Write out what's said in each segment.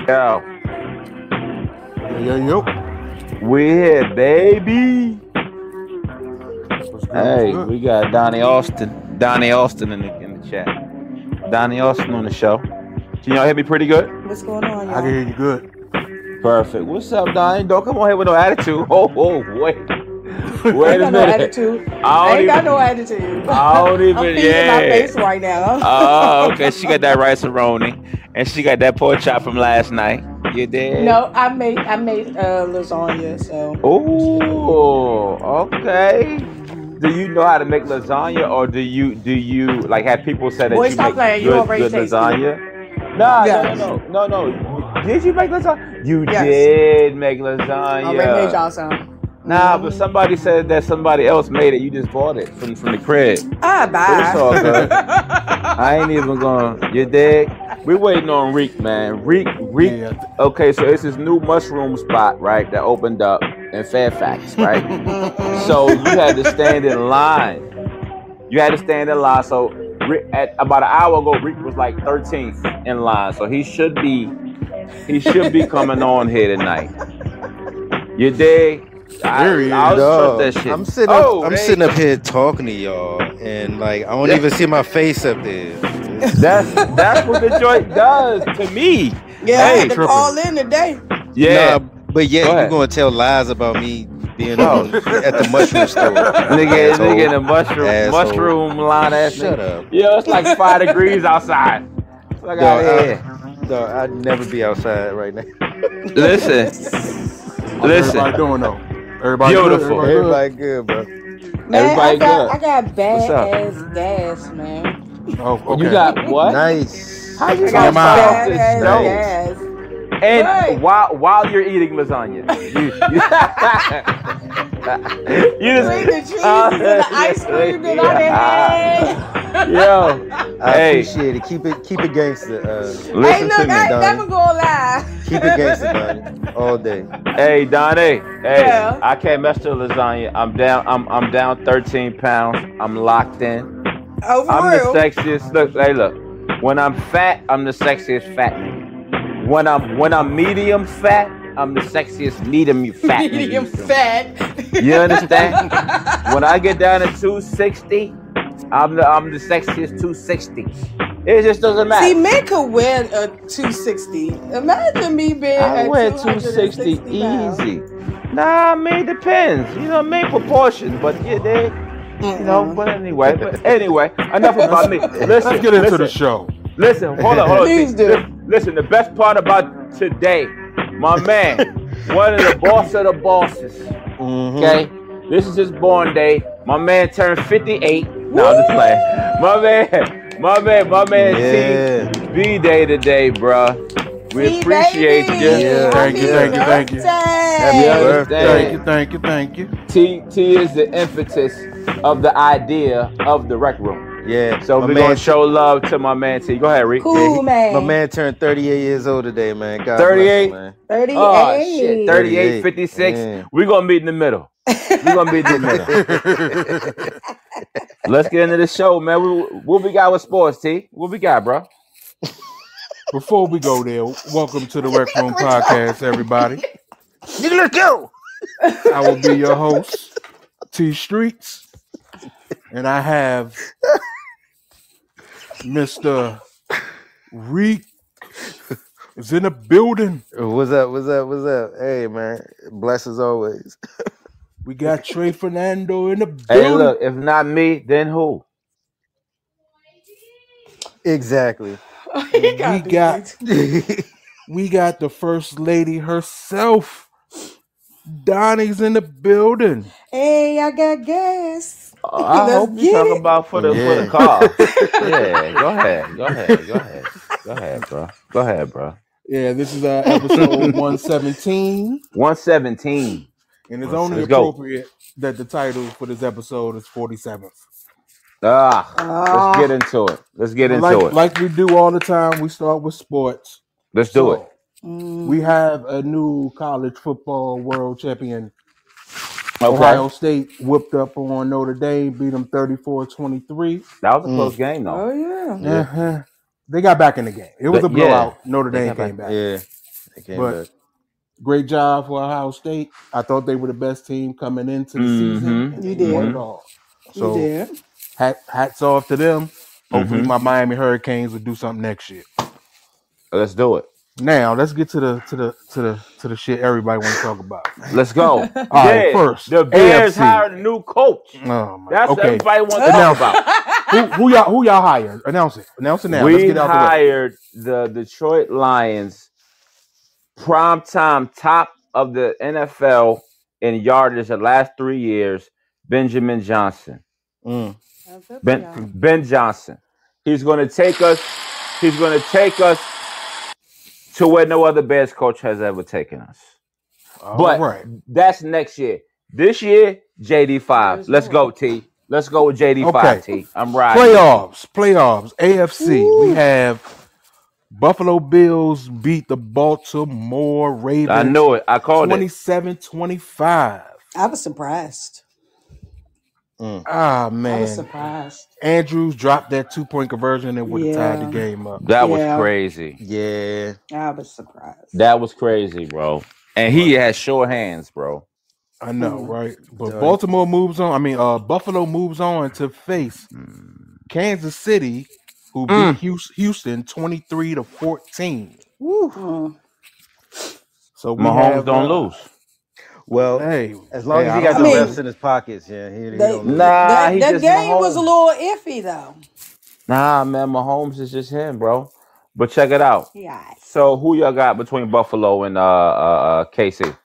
Yo, Yo. we here, baby. What's good? Hey, we got Donnie Austin. Donnie Austin in the chat. Donnie Austin on the show. Can y'all hear me pretty good? What's going on, I y'all? can hear you good. Perfect. What's up, Donnie? Don't come on here with no attitude. Oh, wait. I Wait ain't a got no minute. attitude. I I don't ain't got even. no attitude. I don't even. I'm feeding my face right now. Oh, okay. She got that rice roni, and she got that pork chop from last night. You did? No, I made lasagna, so. Oh, okay. Do you know how to make lasagna, or do you like have people say that Boy, you stop make playing. You already good tasted lasagna? Nah, Yes. no. Did you make lasagna? You Yes. did make I already made lasagna. y'all some. Nah, but somebody said that somebody else made it. You just bought it from the crib. Ah, But it's all good. bye. I ain't even gonna. You dig? We waiting on Reek, man. Reek. Yeah. Okay, so it's this new mushroom spot, right? That opened up in Fairfax, right? So you had to stand in line. So at about an hour ago, Reek was like 13th in line. So he should be coming on here tonight. You dig? There he is. I'll trust that shit. I'm sitting up here talking to y'all, and like I don't even see my face up there. That's what the joint does to me. Yeah, I Hey, had to call in today. yeah. Nah, but Go yeah, ahead. you're gonna tell lies about me being on at the mushroom store. Nigga in the Asshole. mushroom line ass Shut nigga. up. Yo, it's like 5 degrees outside. Look out here. Dog, I'd never be outside right now. Listen. How's everybody doing though? Everybody Beautiful. Good? Everybody good, bro. Man, Everybody good. I got What's bad up? ass gas, man. Oh, okay. You got what? Nice. How you I got gonna start bad this ass show? gas. And Right. while you're eating lasagna, you Between the just cheese and the ice cream that I done had. Yo, I hey, appreciate it. Keep it gangster. listen Hey, to look, me, I ain't Donnie. never gonna lie. Keep it gangster, Donnie. All day. Hey, Donnie. Hey, Yeah. I can't mess with lasagna. I'm down 13 pounds. I'm locked in. Oh, for I'm real? the sexiest. Look. When I'm fat, I'm the sexiest fat nigga. When I'm medium fat, I'm the sexiest medium fat Medium nigga. fat. You understand? When I get down to 260, I'm the sexiest 260. It just doesn't matter. See, men could wear a 260. Imagine me being I at wear 260 260 pounds. easy. Nah, I mean, it depends. You know, main proportions, but yeah, they, you know. But anyway, enough about me. Listen, Let's get into the show. Listen, hold on. Please do. Listen, the best part about today, my man, one of the boss of the bosses. Mm-hmm. Okay, this is his born day. My man turned 58. No, I'm just playing. My man, Yeah. T B-Day today, bruh. We See, appreciate baby. you. Yeah. Thank you. Happy Yeah, birthday. Thank you. T is the impetus of the idea of the rec room. Yeah. So my we're man, gonna show love to my man T. Go ahead, Reek. Cool, man. My man turned 38 years old today, man. God 38? bless him, man. 38. Oh shit, 38, 38. 56. Yeah. We're gonna meet in the middle. Let's get into the show, man. What we got with sports, T? What we got, bro? Before we go there, welcome to the Rec Room Podcast, everybody. Let's go. I will be your host, T Streets, and I have Mr. Reek is in the building. What's up? Hey, man. Bless as always. We got Trey Fernando in the building. Hey, look, if not me, then who? Exactly. He got We got the first lady herself. Donnie's in the building. Hey, I got gas. I Let's hope you get talking it. about for the car. Yeah, go ahead, bro. Yeah, this is episode 117. 117. And it's only Let's go. appropriate that the title for this episode is 47th. Let's get into it. Like we do all the time, we start with sports. Let's do it. We have a new college football world champion. Okay. Ohio State whipped up on Notre Dame, beat them 34-23. That was a close game, though. Oh, yeah. They got back in the game. It was a blowout. Notre Dame came back. Yeah. They came But back. great job for Ohio State. I thought they were the best team coming into the season. Mhm. And You they won did. it all. You So did. hats off to them. Hopefully Mhm. my Miami Hurricanes will do something next year. Let's do it. Now let's get to the shit everybody want to talk about. Let's go. All right, first, the Bears AFC. hired a new coach. Oh my. That's what Okay. everybody wants to talk about. Who y'all hired? Announce it. Announce it now. Let's We get out the way. hired the Detroit Lions, primetime top of the NFL in yardage the last 3 years, Benjamin Johnson. Mm. Ben Johnson. He's going to take us. He's going to take us to where no other Bears coach has ever taken us. But right. that's next year. This year, JD5. Let's go, T. Let's go with JD5, Okay. T. I'm riding. Playoffs. AFC. We have Buffalo Bills beat the Baltimore Ravens. I knew it. I called it. 27-25. I was surprised. Ah, I was man. surprised. Andrews dropped that 2-point conversion and would have tied the Yeah. game up. That was Yeah. crazy. Yeah. I was surprised. That was crazy, bro. And he has sure hands, bro. I know, right? But Done. Baltimore moves on. Buffalo moves on to face Kansas City, who beat Houston 23-14. Mm. So we Mahomes have, don't lose. Well, Hey, as long as hey, he got I the mean, refs in his pockets, yeah, he They- don't lose. Nah, he that just game was a Mahomes. little iffy though. Nah, man, Mahomes is just him, bro. But check it out. Yeah. So who y'all got between Buffalo and KC?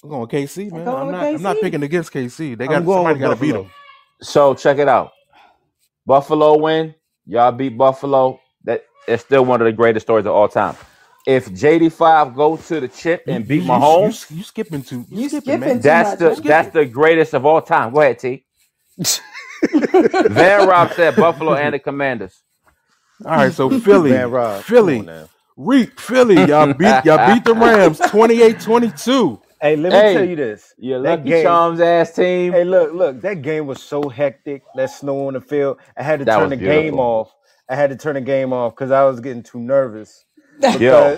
I'm going KC, man. I'm going with I'm not KC. picking against KC. They I'm got going somebody with got to beat Buffalo. them. So check it out. Buffalo win. Y'all beat Buffalo. That's still one of the greatest stories of all time. If JD5 goes to the chip and beat Mahomes, You skipping too. You skipping, skipping man. too that's much. that's the greatest of all time. Go ahead, T. Van Rob said Buffalo and the Commanders. All right, so Philly, Man, Rob, Philly, come on now. Reek, Philly, y'all beat the Rams 28-22. Hey, let me Hey, tell you this. Your That Lucky game- Charms ass team. Hey, look, that game was so hectic. That snow on the field. I had to That turn was the game beautiful. off. I had to turn the game off because I was getting too nervous. Yo, Yeah,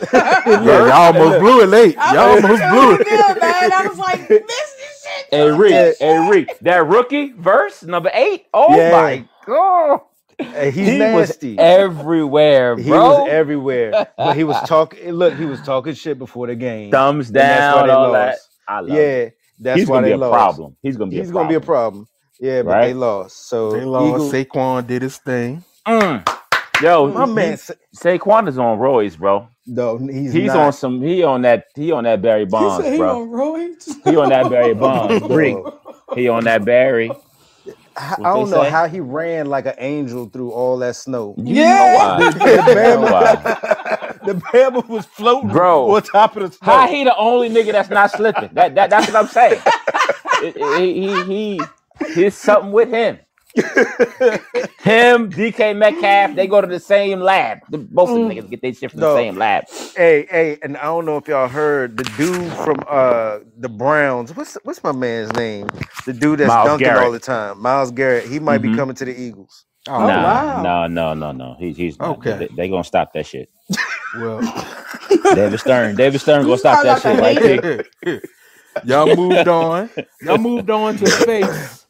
y'all almost blew it late. Y'all almost blew it. Good, man. I was like, this is shit. hey Reek, that rookie verse number 8. Oh Yeah. my god, Hey, he's he nasty. was everywhere, bro. He was everywhere. But he was talking. Look, he was talking shit before the game. Thumbs And that's why down, they all that. lost. I love it. Yeah, that's He's why gonna be they a lost. problem. He's gonna be. He's gonna be a problem. Yeah, but Right? they lost. So They lost. Eagles- Saquon did his thing. Yo, my man. Saquon is on Roy's, bro. No, he's He's not. on some. He on that Barry He Bonds, said he bro. on roids. He on that Barry Bonds. Bro. Reek. He on that Barry. I What don't they know say? how he ran like an angel through all that snow. You Yeah. know why? You know why. The Bama was floating Bro. on top of the snow. How he the only nigga that's not slipping? That's what I'm saying. He's something with him. Him, DK Metcalf, they go to the same lab. Both of them niggas get their shit from the No. same lab. Hey, and I don't know if y'all heard the dude from the Browns. What's my man's name? The dude that's Miles dunking Garrett. all the time. Miles Garrett. He might be Mhm. coming to the Eagles. Oh, wow. No. He's not. Okay. They gonna stop that shit. well, David Stern gonna stop that shit right there. y'all moved on. Y'all moved on to face.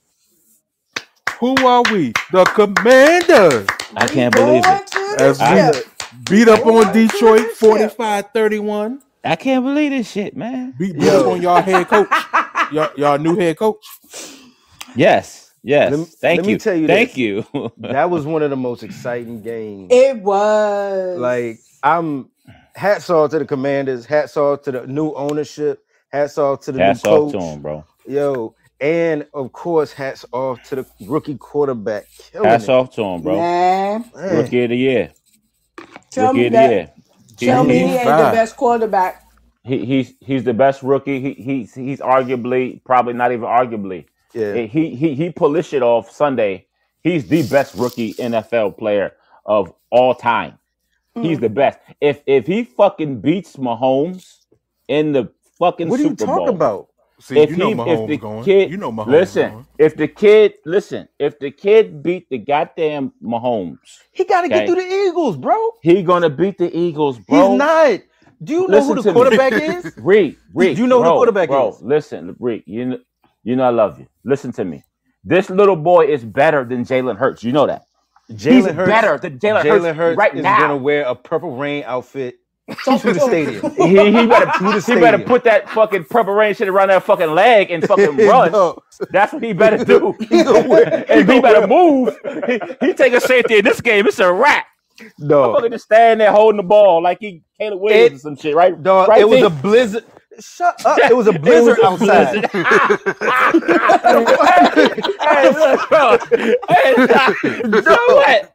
Who are we? The Commanders. I can't believe it. As I- we beat up on Detroit 45-31. I can't believe this shit, man. Beat up on y'all head coach. Y'all new head coach. Yes. Let me tell you Thank this. you. That was one of the most exciting games. It was Like, I'm hats off to the Commanders, hats off to the new ownership, hats off to the Hats new off coach. to him, bro. Yo, and of course, hats off to the rookie quarterback. Killing Hats it. off to him, bro. man. Man. Rookie of the year. Tell Rookie me of the that. year. Tell me he ain't the fine. best quarterback. He's the best rookie. He's arguably, probably not even arguably. Yeah. He pulled this shit off Sunday. He's the best rookie NFL player of all time. He's the best. If he fucking beats Mahomes in the fucking What are you Super talking Bowl, about? See, if you know he, if Mahomes the going. kid, You know Mahomes listen, going. if the kid beat the goddamn Mahomes, He got to Okay. get through the Eagles, bro. he gonna beat the Eagles, bro. He's not. Do you know Listen who to the me. quarterback is? Reek. Do you know who the quarterback bro, is? listen, Reek. You know I love you. Listen to me. This little boy is better than Jalen Hurts. You know that. He's Jalen Hurts. better than Jalen Jalen Hurts Hurts right is now. gonna wear a Purple Rain outfit to the stadium. He better To the he stadium. better put that fucking Purple Rain shit around that fucking leg and fucking run. No. That's what he better do. He gonna wear- And he better move. He take a safety in this game. It's a wrap. No, Motherfucker just stand there holding the ball like he Caleb Williams or some shit, right? dog. Right, It was T? a blizzard. Shut up! It was a blizzard outside. Hey, look, bro. Hey, so what?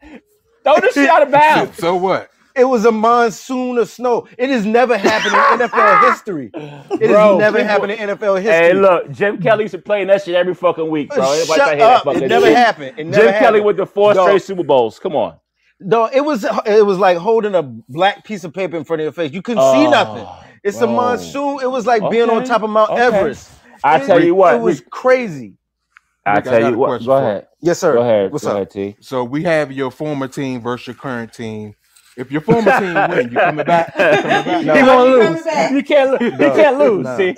Throw this shit out of bounds. So what? It was a monsoon of snow. It has never happened in NFL history. It Bro, has never people- happened in NFL history. Hey, look, Jim Kelly used to play that shit every fucking week, bro. Everybody Shut try to hear that up! fucking It never shit. happened. It never Jim happened. Kelly with the 4 Dog. straight Super Bowls. Come on. No, it was like holding a black piece of paper in front of your face. You couldn't see nothing. It's a bro. monsoon. It was like being on Okay, top of Mount okay. Everest. I tell you what. It was crazy. I Rick, I tell got you a what. question Go for you. ahead. Yes, sir. Go ahead. What's Go up? ahead, T. So we have your former team versus your current team. If your former team win, you coming back? You coming back? No. He He won't coming lose. back. You can't. He No. can't lose. No. See,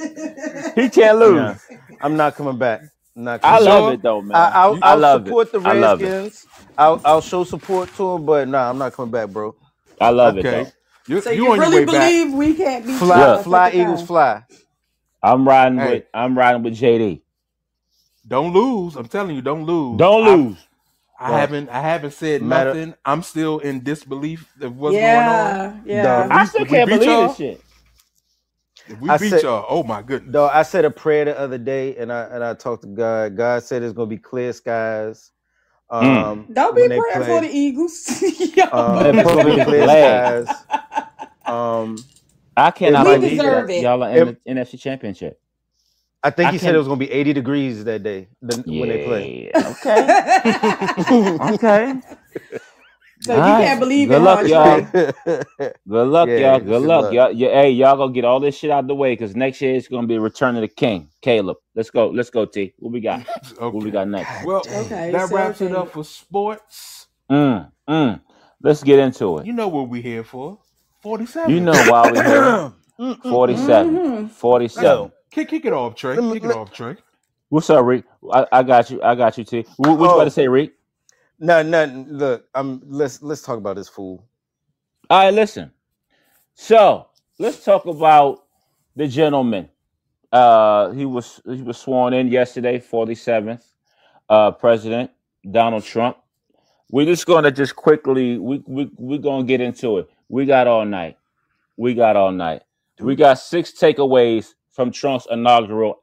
he can't lose. Nah, I'm not coming back. I'm not I coming love sure? it though, man. I'll I love support it. the I love it. Redskins. I'll show support to them, but nah, I'm not coming back, bro. I love it Okay. though. You, So you you on your really way back. believe we can't be Fly, together fly, at the Eagles, time? fly. I'm riding Hey. with JD. Don't lose. I'm telling you, don't lose. Don't lose. I haven't said Matter- nothing. I'm still in disbelief of what's going on. Yeah. I still we can't beat believe y'all? this shit. If we I beat said- y'all, oh my goodness. Though I said a prayer the other day, and I talked to God. God said it's gonna be clear skies. Don't be when they praying play. for the Eagles. Yo. It's gonna be clear Leg. skies. I cannot We believe deserve that it. y'all are in the NFC Championship. I think I he said can't- it was gonna be 80 degrees that day when they play. Yeah, Okay. Okay. So you Alright. can't believe Good it, luck, huh, y'all. Trey? Good luck, Yeah, y'all. good Good luck, luck. y'all. Yeah, hey, y'all gonna get all this shit out of the way because next year it's gonna be Return of the King. Caleb, let's go. Let's go, T. What we got? What we Okay. got next? Well, Okay, that so wraps it okay. up for sports. Let's get into it. You know what we here for? 47. You know why we here. 47. Mhm. 47. Kick it off, Trey. Kick it off, Trey. What's up, Rick? I got you. I got you, T. What you about to say, Rick? No, nothing. Look, let's talk about this fool. All right, listen. So let's talk about the gentleman. He was sworn in yesterday, 47th President Donald Trump. We're just gonna quickly we're gonna get into it. We got all night. We got 6 takeaways from Trump's inaugural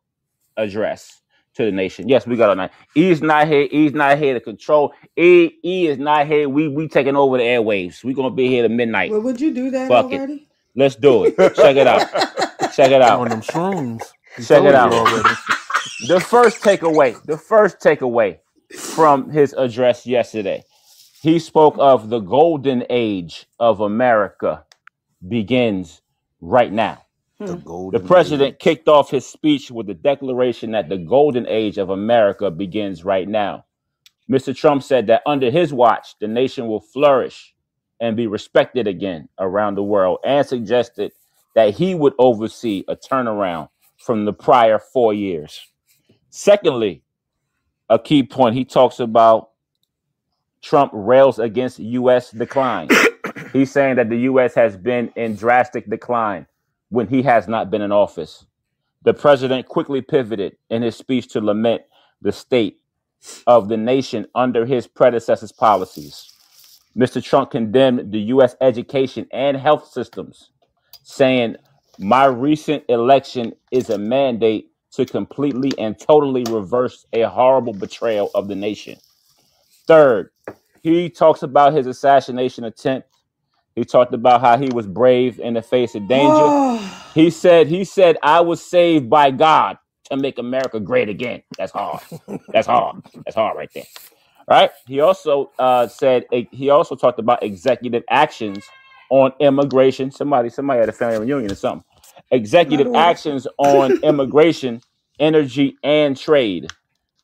address to the nation. Yes, we got all night. E's not here. E's not here to control. E is not here. We taking over the airwaves. We gonna be here to midnight. Well, would you do that Fuck it. already? Let's do it. Check it out. Check it On out. them shrooms. He Check told it you out. already. The first takeaway from his address yesterday. He spoke of the golden age of America begins right now. The president kicked off his speech with the declaration that the golden age of America begins right now. Mr. Trump said that under his watch, the nation will flourish and be respected again around the world, and suggested that he would oversee a turnaround from the prior 4 years. Secondly, a key point, he talks about Trump rails against U.S. decline. He's saying that the U.S. has been in drastic decline when he has not been in office. The president quickly pivoted in his speech to lament the state of the nation under his predecessor's policies. Mr. Trump condemned the U.S. education and health systems, saying, "My recent election is a mandate to completely and totally reverse a horrible betrayal of the nation." Third, he talks about his assassination attempt. He talked about how he was brave in the face of danger. He said, "I was saved by God to make America great again." That's hard. That's hard. That's hard right there. Right? He also he also talked about executive actions on immigration. Somebody had a family reunion or something. Executive actions on immigration, energy, and trade.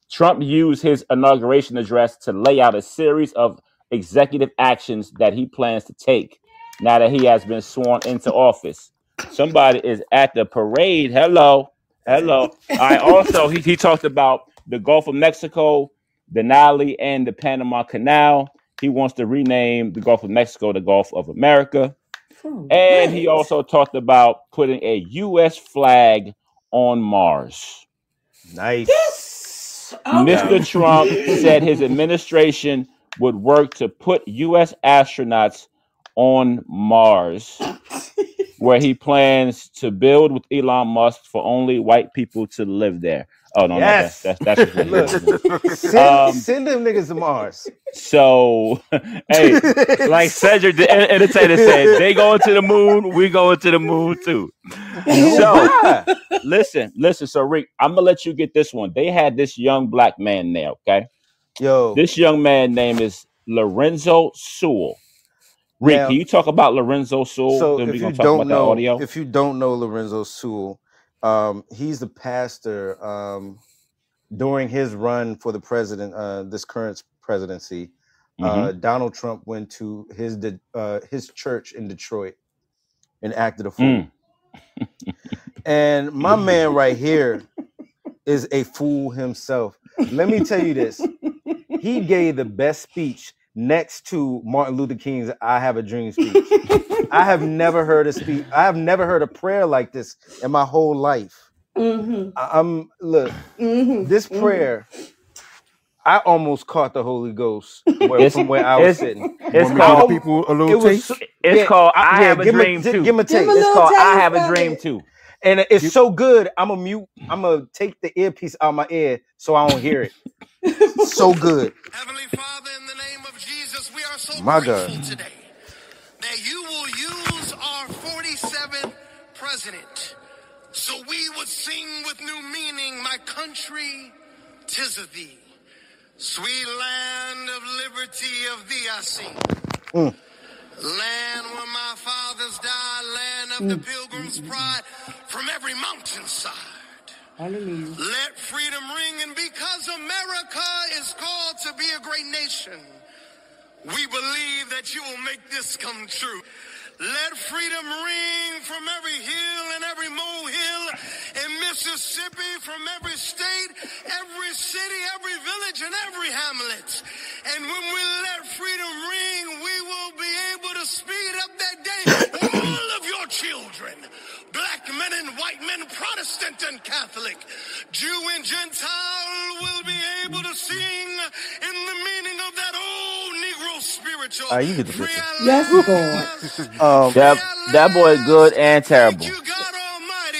Trump used his inauguration address to lay out a series of executive actions that he plans to take now that he has been sworn into office. Somebody is at the parade. Hello. Hello. I also he talked about the Gulf of Mexico, Denali, and the Panama Canal. He wants to rename the Gulf of Mexico the Gulf of America. For And he what? also talked about putting a US flag on Mars. Nice. Mr. Okay. Trump said his administration would work to put US astronauts on Mars, where he plans to build with Elon Musk for only white people to live there. Oh no, Yes. that's just what he Look, was. send them niggas to Mars. So, hey, like Cedric the Entertainer said, they going to the moon, we going to the moon too. So, Why? listen. So, Rick, I'm gonna let you get this one. They had this young black man there. Okay, Yo, this young man name is Lorenzo Sewell. Rick, now, can you talk about Lorenzo Sewell? so Then if we're you gonna talk about don't the know, audio. if you don't know Lorenzo Sewell, he's the pastor during his run for the president, this current presidency. Mhm. Donald Trump went to his church in Detroit and acted a fool. Mm. And my man right here is a fool himself. Let me tell you this. He gave the best speech next to Martin Luther King's I Have a Dream speech. I have never heard a speech. I have never heard a prayer like this in my whole life. Look, this prayer, I almost caught the Holy Ghost from where I was sitting. It's Want me to give called people a It little was taste? so- it's yeah, called I Have a give Dream Give Too. him a Give taste. a It's little called I taste Have a of Dream it. Too. And it's so good. I'm gonna take the earpiece out my ear so I don't hear it. So good. Heavenly Father, in the name of Jesus, we are so My grateful God. today that you will use our 47th president so we would sing with new meaning, my country, 'tis of thee. Sweet land of liberty, of thee I sing. Mm. Land where my fathers died, land of the pilgrim's pride, from every mountainside. Hallelujah. Let freedom ring, and because America is called to be a great nation, we believe that you will make this come true. Let freedom ring from every hill and every molehill in Mississippi, from every state, every city, every village, and every hamlet. And when we let freedom ring, we will be able to speed up that day. All of your children, black men and white men, Protestant and Catholic, Jew and Gentile, will be able to sing in the meaning of that old Negro spiritual. You get the Free picture. at Yes, last. Lord. That boy good and Thank terrible. you, God Almighty.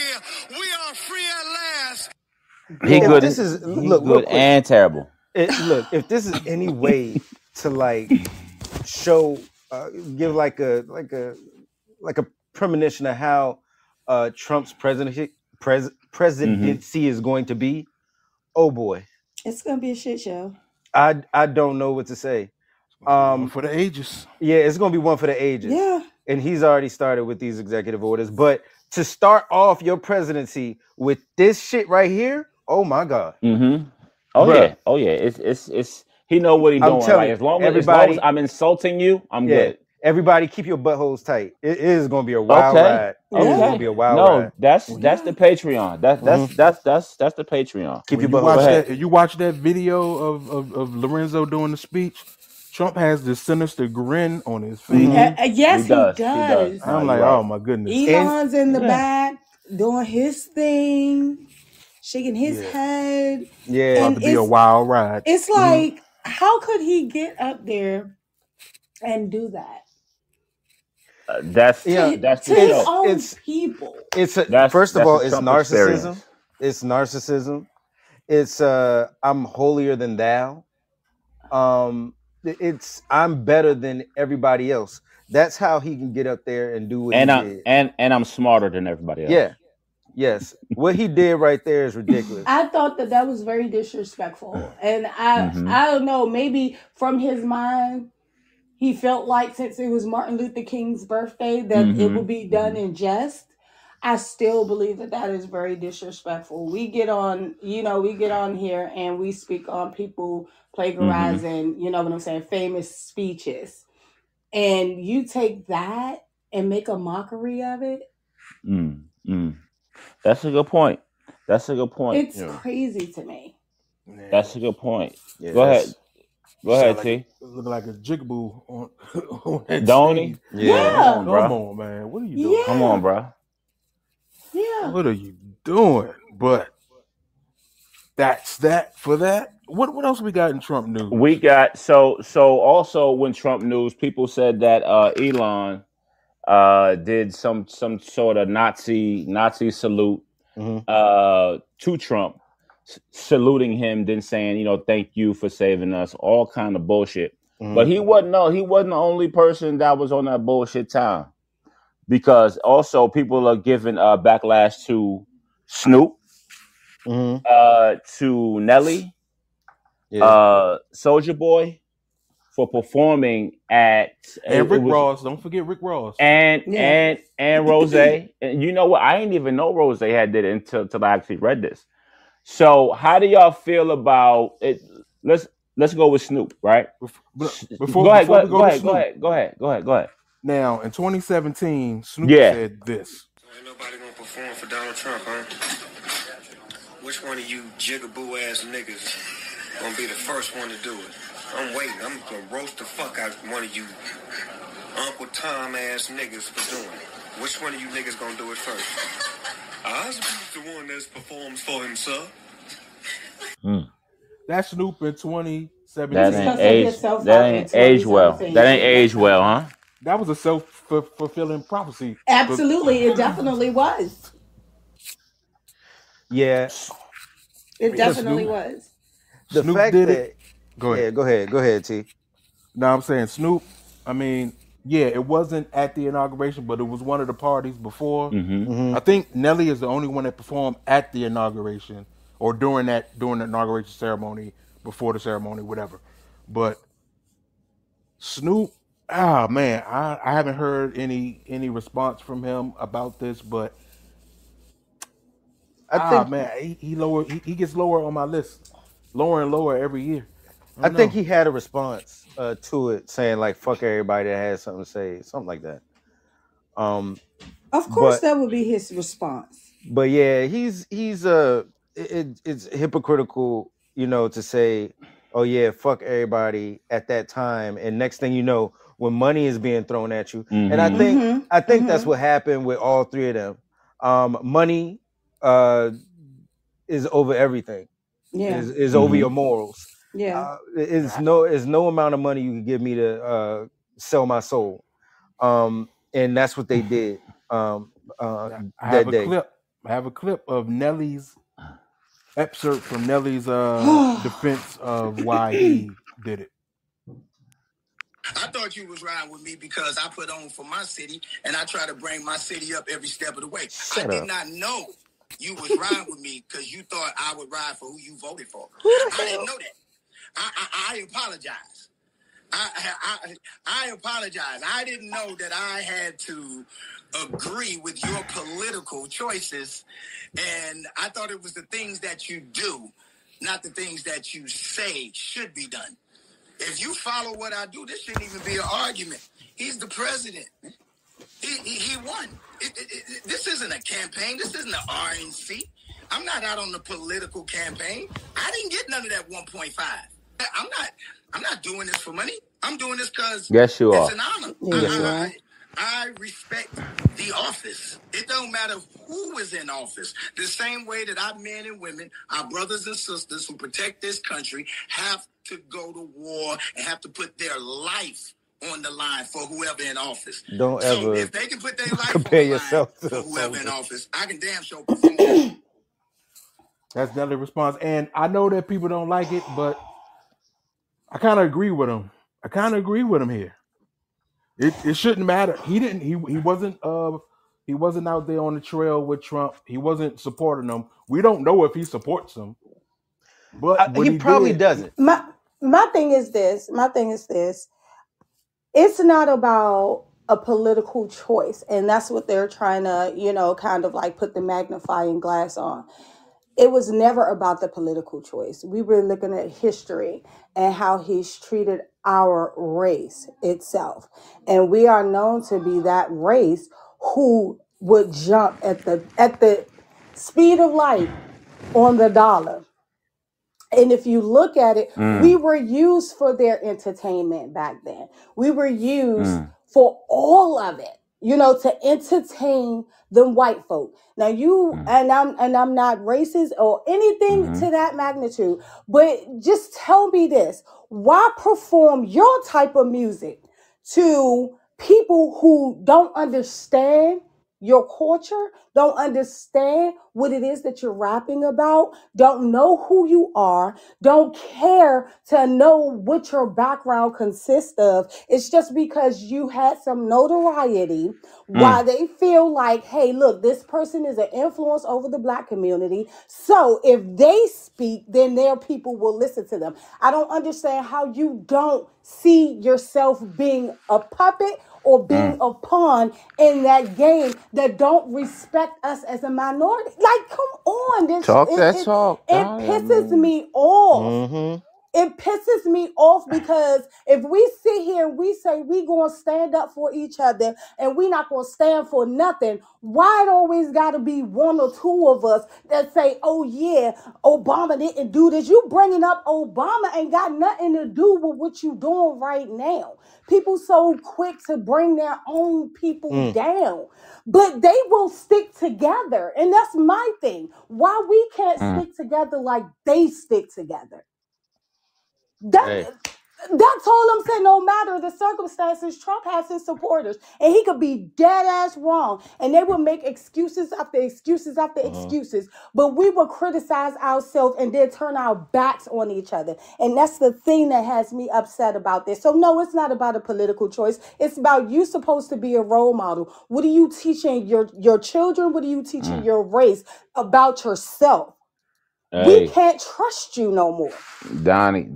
We are free at last. He If good. this is He look real good quick. and terrible. Look, if this is any way to like show, give like a premonition of how Trump's presidency is going to be, oh boy, It's gonna be a shit show. I don't know what to say. For the ages. Yeah, it's gonna be one for the ages. Yeah. And he's already started with these executive orders. But to start off your presidency with this shit right here, oh my God. Mm-hmm. Oh Bruh. yeah. Oh yeah. It's he know what he's I'm doing. telling Like you, as long as everybody- I'm insulting you, I'm Yeah. good. Everybody keep your buttholes tight. It is gonna be a wild Okay. ride. It is gonna be a wild No, ride. that's the Patreon. That's the Patreon. Keep When your you buttholes watch tight. that, you watch that video of Lorenzo doing the speech. Trump has this sinister grin on his face. Yes, He does. I'm like, You're right. oh my goodness. Elon's in the Yeah. back doing his thing, shaking his Yeah. head. Yeah. About And to be a it's- wild ride. It's like, how could he get up there and do that? That's Yeah, that's to the his show. own It's- people. It's that's first of all, the it's Trump narcissism. experience. It's narcissism. It's I'm holier than thou. It's I'm better than everybody else. That's how he can get up there and do what And he I'm did. and I'm smarter than everybody else. Yeah. Yes. What he did right there is ridiculous. I thought that was very disrespectful. And Mhm. I don't know, maybe from his mind, he felt like since it was Martin Luther King's birthday that it Mhm. would be done in jest. I still believe that is very disrespectful. We get on here and we speak on people plagiarizing, you know what I'm saying, famous speeches. And you take that and make a mockery of it. Mm, mm. That's a good point. That's a good point. It's Yeah. crazy to me. That's a good point. Yeah, Go ahead. Go Sound ahead, like T. looking like a jigaboo on on that Don't he? stage. yeah. Come Yeah. on, Come bro. on, man. What are you doing? Come on, Yeah. bro. Yeah. What are you doing? But that's that for that. What else we got in Trump news? We got so also when Trump news, people said that Elon did some sort of Nazi salute Mhm. to Trump, saluting him, then saying, you know, thank you for saving us, all kind of bullshit. But Mhm. he wasn't the only person that was on that bullshit time, because also people are giving backlash to Snoop, Mhm. to Nelly, Yeah. Soldier Boy, for performing at And it Rick was Ross. Don't forget Rick Ross. and Yeah. Rose. And you know what? I didn't even know Rose had did it until I actually read this. So how do y'all feel about it? Let's go with Snoop, right? Before Go ahead. we go to Snoop. Go ahead. Now, in 2017, Snoop Yeah. said this. Ain't nobody gonna perform for Donald Trump, huh? Which one of you jigaboo ass niggas gonna be the first one to do it? I'm waiting. I'm gonna roast the fuck out of one of you Uncle Tom ass niggas for doing it. Which one of you niggas gonna do it first? Ozzy's the one that performs for himself. That's Snoop in 2017. That ain't age. That ain't age well. That ain't age well, huh? That was a self-fulfilling prophecy. Absolutely. It definitely was. Yeah. It Because definitely Snoop- was. The Snoop fact did that it. Go ahead. Yeah, go ahead, T. No, I'm saying Snoop. I mean, yeah, it wasn't at the inauguration, but it was one of the parties before. Mm-hmm. I think Nelly is the only one that performed at the inauguration or during the inauguration ceremony, before the ceremony, whatever. But Snoop, man, I haven't heard any response from him about this, but I think man, he gets lower on my list, lower and lower every year. I think he had a response to it, saying like "fuck everybody that has something to say," something like that. Of course, But- that would be his response. But yeah, it's hypocritical, you know, to say, "Oh yeah, fuck everybody" at that time, and next thing you know, when money is being thrown at you, and I Mm-hmm. think that's what happened with all three of them. Money is over everything. Yeah. Is over your morals. Yeah. It's no amount of money you can give me to sell my soul. And that's what they did. I That have a day. clip. I have a clip of Nelly's excerpt from Nelly's defense of why he did it. I thought you was riding with me because I put on for my city and I try to bring my city up every step of the way. Shut I did up. not know you was riding with me because you thought I would ride for who you voted for. I didn't know that. I apologize. I apologize. I didn't know that I had to agree with your political choices, and I thought it was the things that you do, not the things that you say should be done. If you follow what I do, this shouldn't even be an argument. He's the president. He won. This isn't a campaign. This isn't an RNC. I'm not out on the political campaign. I didn't get none of that 1.5. I'm not doing this for money. I'm doing this because Yes, you it's are. an honor. Yes, you are. I respect the office. It don't matter who is in office. The same way that our men and women, our brothers and sisters who protect this country have to go to war and have to put their life on the line for whoever in office. Don't So ever if they can put their life compare on the yourself line to for a whoever in soldier. office, I can damn sure perform. That's Nelly's response. And I know that people don't like it, but I kind of agree with him. Here. It shouldn't matter. He wasn't out there on the trail with Trump. He wasn't supporting him. We don't know if he supports him. But when He probably did, doesn't. My thing is this. It's not about a political choice, and that's what they're trying to, kind of like put the magnifying glass on. It was never about the political choice. We were looking at history and how he's treated our race itself. And we are known to be that race who would jump at the speed of light on the dollar. And if you look at it, we were used for their entertainment back then. We were used for all of it, to entertain them white folk. Now and I'm not racist or anything to that magnitude, but just tell me this: why perform your type of music to people who don't understand your culture, don't understand what it is that you're rapping about, don't know who you are, don't care to know what your background consists of? It's just because you had some notoriety why they feel like, hey, look, this person is an influence over the Black community. So if they speak, then their people will listen to them. I don't understand how you don't see yourself being a puppet or being a pawn in that game that don't respect us as a minority. Like, come on. It pisses me off. It pisses me off because if we sit here and we say we gonna stand up for each other and we not gonna stand for nothing, why it always gotta be one or two of us that say, oh yeah, Obama didn't do this? You bringing up Obama ain't got nothing to do with what you doing right now. People so quick to bring their own people down, but they will stick together. And that's my thing. Why we can't stick together like they stick together? That's all I'm saying. No matter the circumstances, Trump has his supporters, and he could be dead ass wrong, and they will make excuses after excuses after excuses. But we will criticize ourselves and then turn our backs on each other, and that's the thing that has me upset about this. So no, it's not about a political choice. It's about you supposed to be a role model. What are you teaching your children? What are you teaching your race about yourself? We can't trust you no more. Donnie,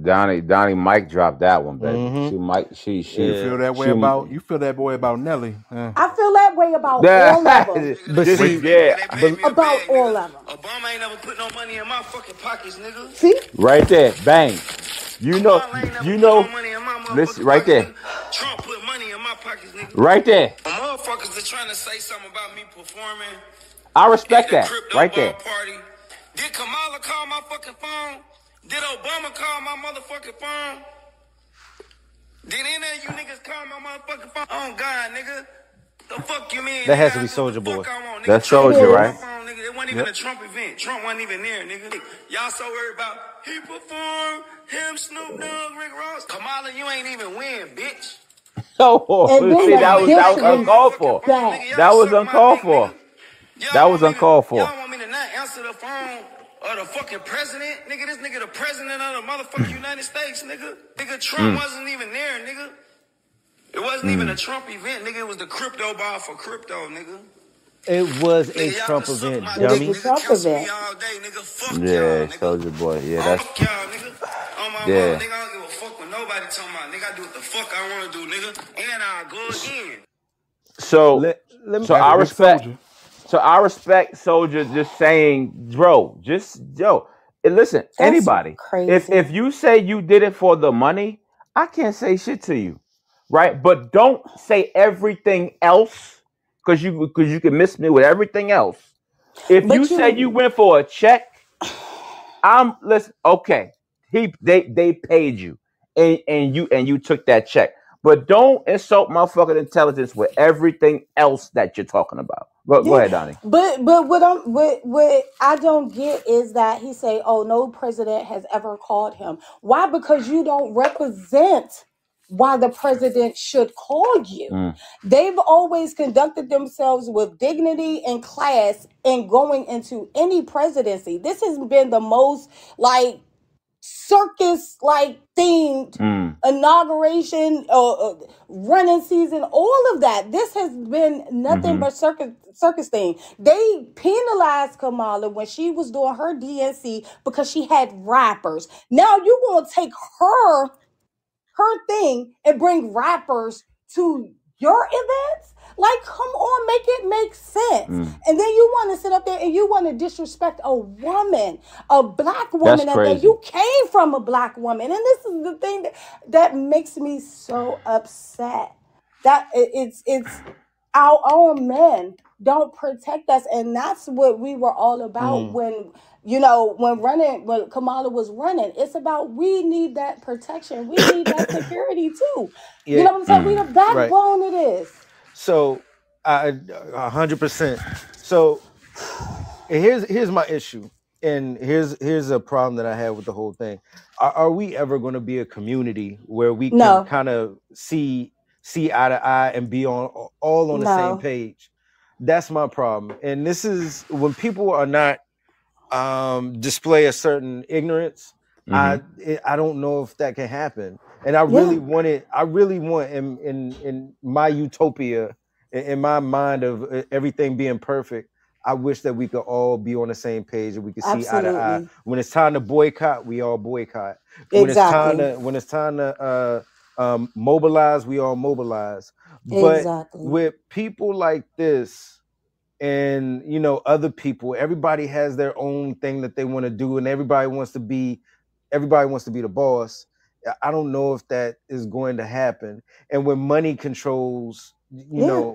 Mike dropped that one, baby. You feel that way about Nelly? I feel that way about all of them. About all of them. Obama ain't never put no money in my fucking pockets, nigga. See? Right there, bang. Listen, right there. Trump put money in my pockets, nigga. Right there. Motherfuckers are trying to say something about me performing. I respect that. Right there. Party. Did Kamala call my fucking phone? Did Obama call my motherfucking phone? Did any of you niggas call my motherfucking phone? Oh God, nigga. The fuck you mean? That has to be Soulja Boy. That's Soulja, right? It wasn't even a Trump event. Trump wasn't even there, nigga. Y'all so worried about he performed, him, Snoop Dogg, Rick Ross. Kamala, you ain't even win, bitch. See, that was uncalled for. That was uncalled for. That was uncalled for. Y'all want me to not answer the phone or the fucking president? Nigga, this nigga the president of the motherfucking United States, nigga. Nigga, Trump wasn't even there, nigga. It wasn't even a Trump event, nigga. It was the crypto ball for crypto, nigga. It was a Trump event, dummy. It was a Trump event. Yeah, Soulja Boy. Yeah, that's... Fuck y'all, nigga. Yeah. Nigga, I don't give a fuck what nobody talking about. Nigga, I do what the fuck I want to do, nigga. And I'll go again. So I respect... So I respect Soulja just saying, bro, listen, That's anybody. crazy. If you say you did it for the money, I can't say shit to you, right? But don't say everything else because you can miss me with everything else. If you say you went for a check, okay. They paid you and you took that check. But don't insult motherfucking intelligence with everything else that you're talking about. Go ahead, Donnie. But what I don't get is that he say, oh, no president has ever called him. Why? Because you don't represent why the president should call you. They've always conducted themselves with dignity and class in going into any presidency. This has been the most circus themed inauguration running season, all of that. This has been nothing but circus thing. They penalized Kamala when she was doing her DNC because she had rappers. Now you're gonna take her thing and bring rappers to your events? Like, come on, make it make sense. And then you want to sit up there and you want to disrespect a woman, a black woman, and then you came from a black woman. And this is the thing that makes me so upset. That it's our own men don't protect us. And that's what we were all about Mm. when, when Kamala was running. It's about, we need that protection. We need that security too. You Yeah, know what I'm saying? We the Mm. right. backbone of this. So, 100%. So here's my issue, and here's a problem that I have with the whole thing. Are we ever going to be a community where we can No, kind of see eye to eye and be all on the same no. page? That's my problem. And this is when people are not display a certain ignorance. Mhm. I don't know if that can happen. And I Yeah, really want in my utopia, in my mind of everything being perfect, I wish that we could all be on the same page and we could see eye to eye. absolutely. When it's time to boycott, we all boycott. Exactly. When it's time to mobilize, we all mobilize. But Exactly. with people like this, and other people, everybody has their own thing that they want to do, and everybody wants to be the boss. I don't know if that is going to happen. And when money controls Yeah.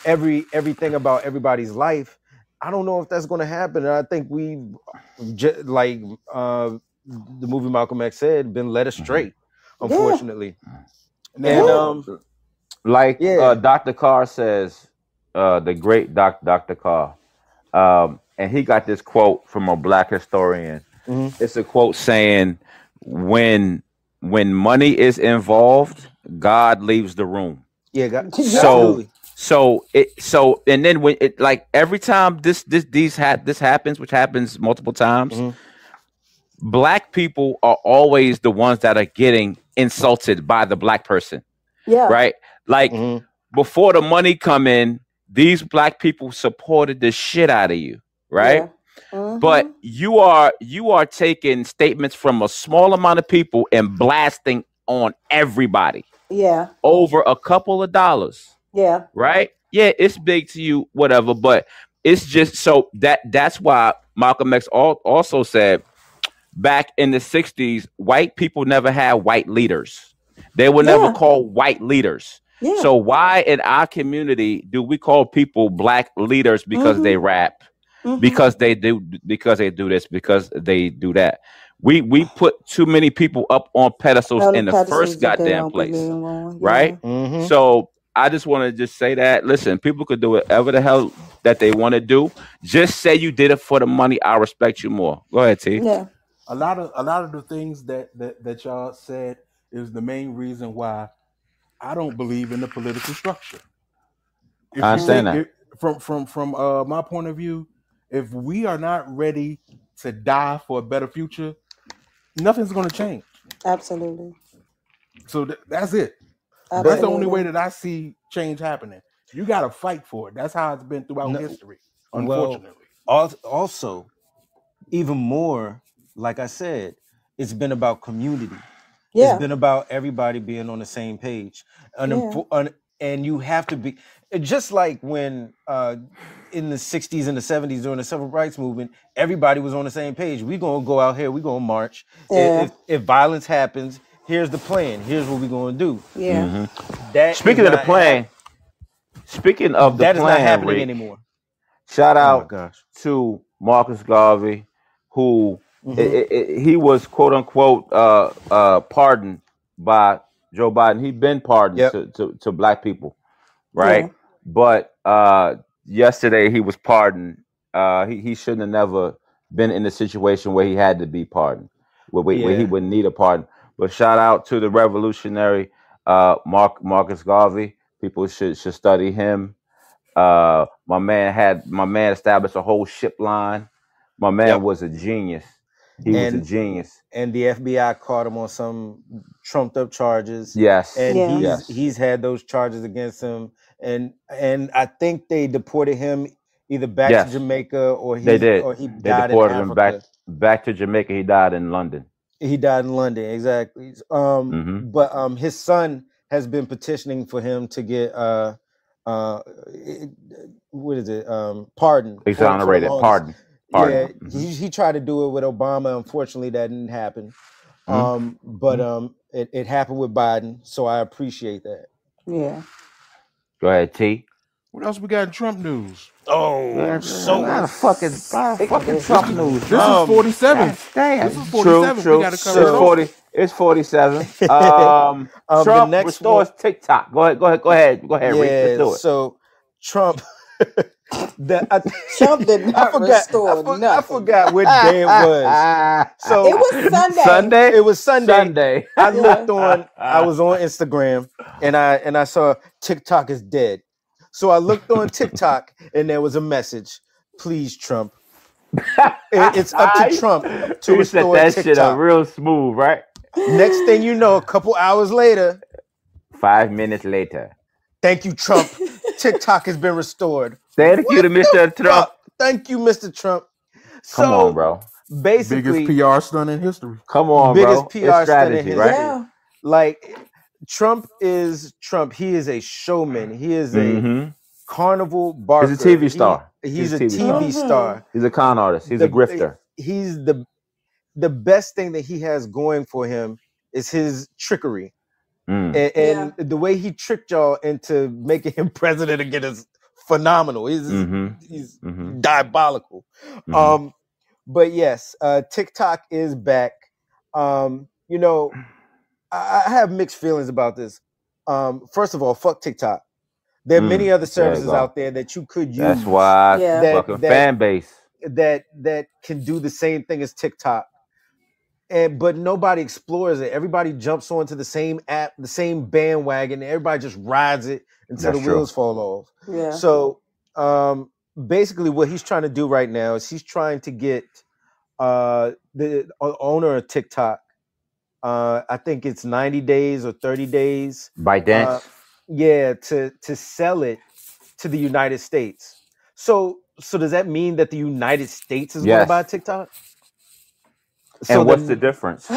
everything about everybody's life, I don't know if that's going to happen. And I think like the movie Malcolm X said, been led astray, Yeah. unfortunately. And Yeah. Like yeah. Dr. Carr says, the great Dr. Carr, and he got this quote from a black historian. Mhm. It's a quote saying, "When money is involved, God leaves the room." Yeah, Yeah. absolutely. And then when it, like, every time this happens, which happens multiple times, Mhm. black people are always the ones that are getting insulted by the black person, Yeah. right? Like, Mhm. before the money come in, these black people supported the shit out of you, right? Yeah. But you are taking statements from a small amount of people and blasting on everybody Yeah. over a couple of dollars, Yeah. right? Yeah, it's big to you, whatever, but it's just so that's why Malcolm X also said, back in the 60s, white people never had white leaders. They were never Yeah. called white leaders. Yeah. So why in our community do we call people black leaders? Because they rap, because they do this, because they do that. We put too many people up on pedestals On the in the first pedestals that they goddamn don't place, belong on. right? Yeah. Mhm. So I just want to just say that, listen, people could do whatever the hell that they want to do. Just say you did it for the money. I respect you more. Go ahead, T. Yeah. A lot of the things that y'all said is the main reason why I don't believe in the political structure. If I you understand think that. from my point of view, if we are not ready to die for a better future, nothing's going to change. Absolutely. So that's it. That's the only way Absolutely. that I see change happening. You got to fight for it. That's how it's been throughout No, history, well, unfortunately. also, even more, like I said, it's been about community. It's Yeah. been about everybody being on the same page. Yeah. And you have to be, just like when in the 60s and the 70s during the civil rights movement, everybody was on the same page. We're going to go out here, we're going to march. Yeah. If violence happens, here's the plan. Here's what we're going to do. Yeah. That Speaking is of the not plan, speaking of the that is not plan, happening Reek, anymore. shout Oh my out gosh. to Marcus Garvey, who Mhm. he was quote unquote pardoned by Joe Biden. He'd been pardoned Yep. to black people, Yeah. right? But yesterday he was pardoned. He shouldn't have never been in a situation where he had to be pardoned, where he Yeah. would need a pardon. But shout out to the revolutionary Marcus Garvey. People should study him. My man established a whole ship line. My man Yep. was a genius. He was a And genius. and the FBI caught him on some trumped up charges, Yes. and Yeah. Yes. he's had those charges against him, and I think they deported him either back to Yes. Jamaica or They did. he They died in deported him Africa. back to Jamaica. He died in London. He died in London, exactly. Hmm. But his son has been petitioning for him to get what is it? Pardon for the Exonerated. longest. Pardon. Yeah, Mhm. he tried to do it with Obama. Unfortunately, that didn't happen. Mhm. But it happened with Biden, so I appreciate that. Yeah. Go ahead, T. What else we got in Trump news? Oh, so Not a fucking Trump news. This is 47. Damn. This is 47. True. We got to cover It's it all. 40. It's 47. the Trump next restores TikTok. Go ahead. Reed. Let's yeah. do it. So Trump. Trump did not restore I nothing. forgot what day it was. So It was Sunday. Sunday. it was Sunday. Sunday. I looked on. I was on Instagram, and I saw TikTok is dead. So I looked on TikTok, and there was a message. Please, Trump. It's up to Trump to You set restore that shit up TikTok. real smooth, right? Next thing you know, a couple hours later, 5 minutes later. thank you, Trump. TikTok has been restored. Thank you to Mr. Trump. Thank you, Mr. Trump. So Come on, bro. basically, Biggest PR stunt in history. Come on, biggest bro. PR It's stunt in strategy, history. right? Yeah. like Trump is Trump. He is a showman. He is a Mm-hmm. carnival barker. He's a TV star. He's a He's a TV TV star. star. He's a con artist. He's a grifter. He's the best thing that he has going for him is his trickery. Mm. And the way he tricked y'all into making him president again is phenomenal. He's Mm-hmm. diabolical. Mhm. But yes, TikTok is back. You know, I have mixed feelings about this. First of all, fuck TikTok. There are many other There you services go. out there that you could use. That's why Yeah. fucking That- fan base. that can do the same thing as TikTok. But nobody explores it. Everybody jumps onto the same app, the same bandwagon, and everybody just rides it until That's the true. wheels fall off. Yeah. So basically what he's trying to do right now is he's trying to get the owner of TikTok, I think it's 90 days or 30 days. ByteDance. Yeah, to sell it to the United States. So does that mean that the United States is going to Yes. buy TikTok? And what's the then- difference?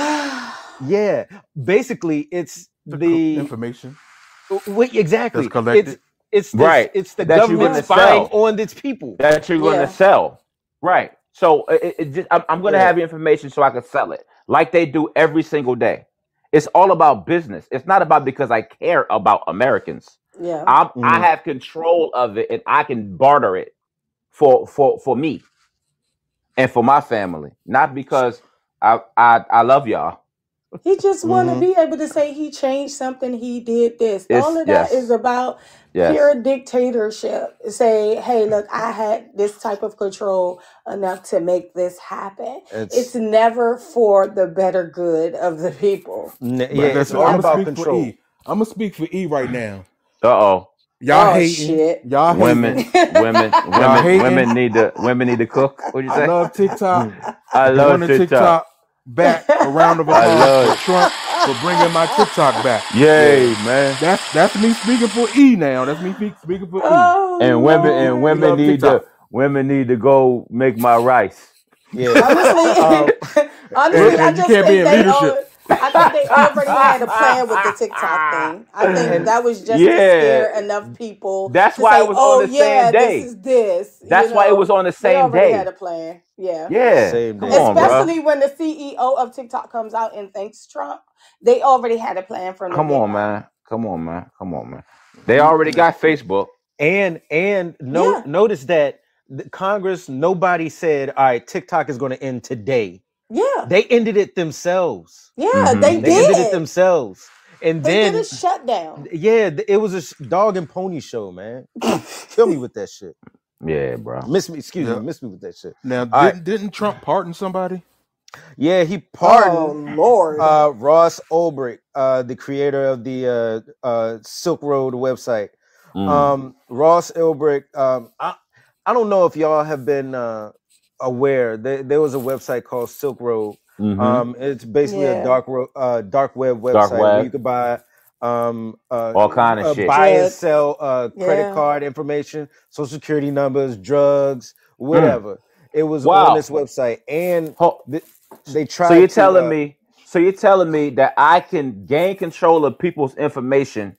Yeah, basically it's the information exactly. that's collected. It's this, Right. It's the That you're government gonna spying sell. on its people. That you're going Yeah. to sell. Right. So I'm going to Yeah. have the information so I can sell it like they do every single day. It's all about business. It's not about because I care about Americans. Yeah. I have control of it and I can barter it for me and for my family. Not because I love y'all. He just want to be able to say he changed something, he did this. It's- All of that yes. is about Yes. pure dictatorship. Say, hey, look, I had this type of control enough to make this happen. It's never for the better good of the people. It's all about control. I'm gonna speak for E right now. Uh-oh. Y'all Oh, hating. shit. Y'all hating. Women need to cook. What'd you say? I love TikTok. I love Wanted TikTok. back. A round of I applause love for Trump for bringing my TikTok back. Yay, man. That's me speaking for E now. That's me speaking for E. Oh, And Lord. women need TikTok. to go make my rice. Yeah. Honestly, And I you just can't be think in leadership. I think they already had a plan with the TikTok thing. I think that was just to Yeah. scare enough people. That's to why say, it was oh, on the yeah, same day. This is this. That's why it was on the They same already day. had a plan. Yeah. Yeah. Same Come day. on, bro. Especially when the CEO of TikTok comes out and thanks Trump, they already had a plan from the Come on, man. They already got Facebook. And notice that the Congress, nobody said, all right, TikTok is going to end today. Yeah, They ended it themselves. yeah, Mhm. they They ended it did. themselves. And They then, did a shutdown. yeah, it was a dog and pony show, man. Kill me with that shit. Yeah, bro. Miss me with that shit. Now, All right. didn't Trump pardon somebody? Yeah, he Oh pardoned Lord. Ross Ulbricht, the creator of the Silk Road website. Ross Ulbricht. I don't know if y'all have been aware. There was a website called Silk Road. It's basically a Yeah. dark web website where web. you could buy All kind of shit. buy and Drugs. sell credit Yeah. card information, social security numbers, drugs, whatever. It was Wow. on this website, and Ho- they tried. So you're to, telling me that I can gain control of people's information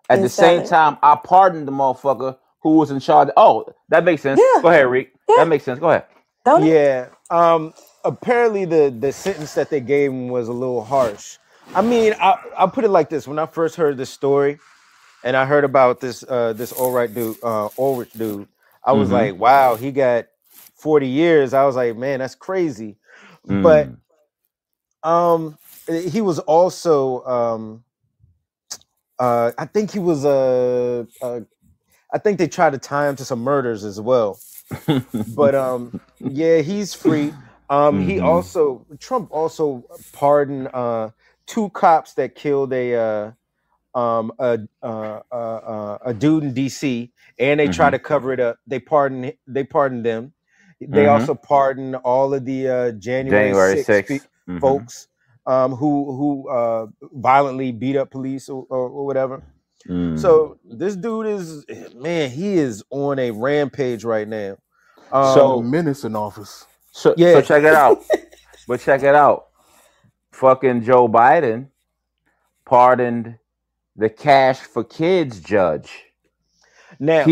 at the Inside same it. time I pardoned the motherfucker who was in charge. Oh, that makes sense. Yeah. Go ahead, Reek. Yeah. That makes sense. Go ahead. Don't it? Yeah. Apparently the sentence that they gave him was a little harsh. I mean, I'll put it like this. When I first heard this story, and I heard about this Ulrich dude. I was Mhm. like, wow, he got 40 years. I was like, man, that's crazy. But he was also I think he was I think they tried to tie him to some murders as well. But yeah, he's free. He also Trump also pardoned 2 cops that killed a dude in DC, and they try to cover it up. They pardoned them. They also pardoned all of the January 6th folks who violently beat up police or whatever. So this dude is, man, he is on a rampage right now. So menace in office. So check it out. But check it out. Fucking Joe Biden pardoned the Cash for Kids judge. Now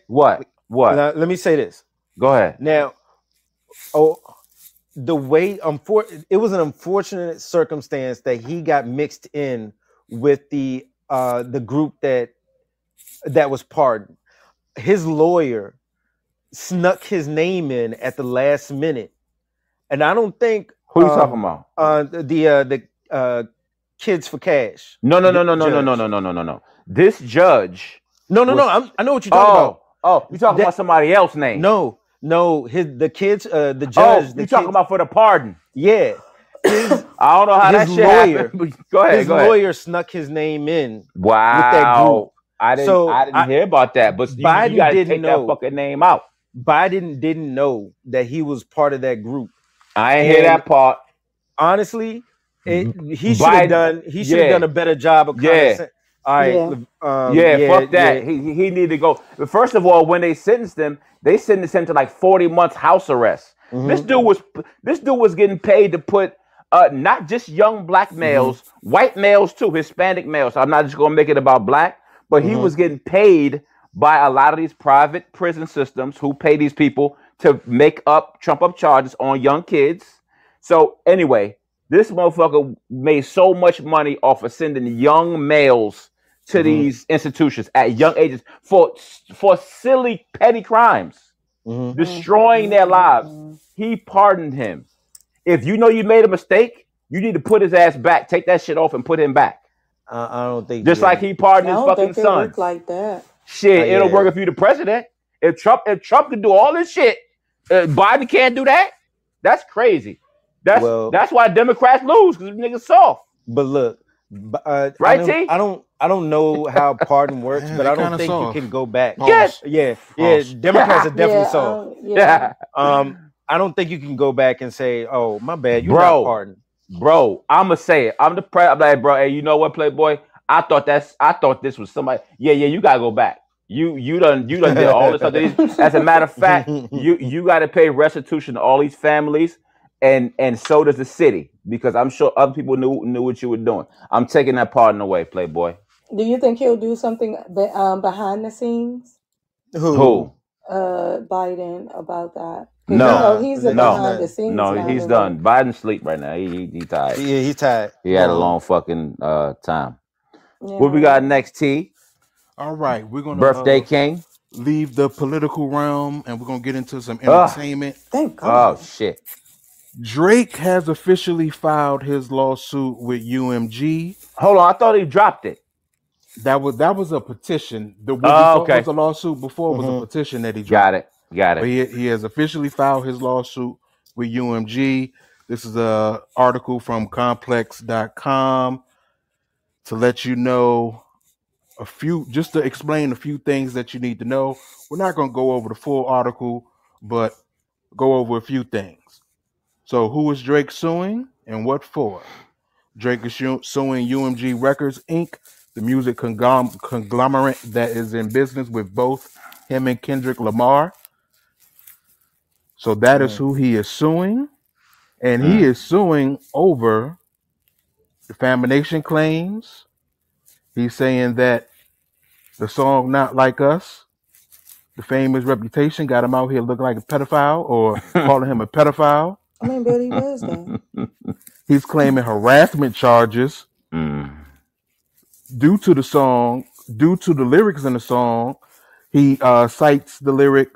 what? Now, let me say this. Go ahead. Now, the way it was an unfortunate circumstance that he got mixed in with the group that was pardoned. His lawyer snuck his name in at the last minute, and I don't think who you talking about? The Kids for Cash. No. This judge. No. I know what you're talking about. Oh, you talking about somebody else's name? No. The kids. The judge. You talking about for the pardon? Yeah. I don't know how that shit happened. Go ahead. His lawyer snuck his name in. Wow. With that group. I didn't hear about that. But you gotta take that fucking name out. Biden didn't know that he was part of that group. I ain't hear that part. Honestly, he should have done a better job of all right. Fuck that. He needed to go. But first of all, when they sentenced him to like 40 months house arrest. This dude was getting paid to put not just young black males, white males too, Hispanic males. So I'm not just gonna make it about black, but he was getting paid by a lot of these private prison systems who pay these people to trump up charges on young kids. So anyway, this motherfucker made so much money off of sending young males to these institutions at young ages for silly petty crimes, destroying their lives. He pardoned him. If you know you made a mistake, you need to put his ass back. Take that shit off and put him back. I don't think just like he pardoned his fucking son. Work like that. Shit, it'll work if you're the president. If Trump can do all this shit, Biden can't do that. That's crazy. That's why Democrats lose, because niggas soft. But look, right, T? I don't know how pardon works, but I don't think you can go back. Yes. Yeah. Democrats are definitely soft. I don't think you can go back and say, "Oh, my bad, you got pardoned." Bro, I'ma say it. I'm like, bro, hey, you know what, Playboy? I thought this was somebody. Yeah, you gotta go back. You done did all this other. As a matter of fact, you gotta pay restitution to all these families, and so does the city, because I'm sure other people knew what you were doing. I'm taking that pardon away, Playboy. Do you think he'll do something behind the scenes? Who? Biden about that. No, he's behind the scenes. No, he's done. Biden sleep right now. He tired. Yeah, he's tired. He had a long fucking time. Yeah. What we got next, T? All right, we're gonna Birthday King. Leave the political realm, and we're gonna get into some entertainment. Thank God. Oh shit. Drake has officially filed his lawsuit with UMG. Hold on, I thought he dropped it. That was a petition. What was a lawsuit before was a petition that he dropped. Got it. But he has officially filed his lawsuit with UMG. This is an article from complex.com to let you know just to explain a few things that you need to know. We're not going to go over the full article, but go over a few things. So who is Drake suing and what for? Drake is suing UMG Records, Inc., the music conglomerate that is in business with both him and Kendrick Lamar. So that is who he is suing. And he is suing over defamation claims. He's saying that the song Not Like Us, the fame his reputation, got him out here looking like a pedophile or calling him a pedophile. I mean, but he was though. He's claiming harassment charges due to the song due to the lyrics in the song, he cites the lyric,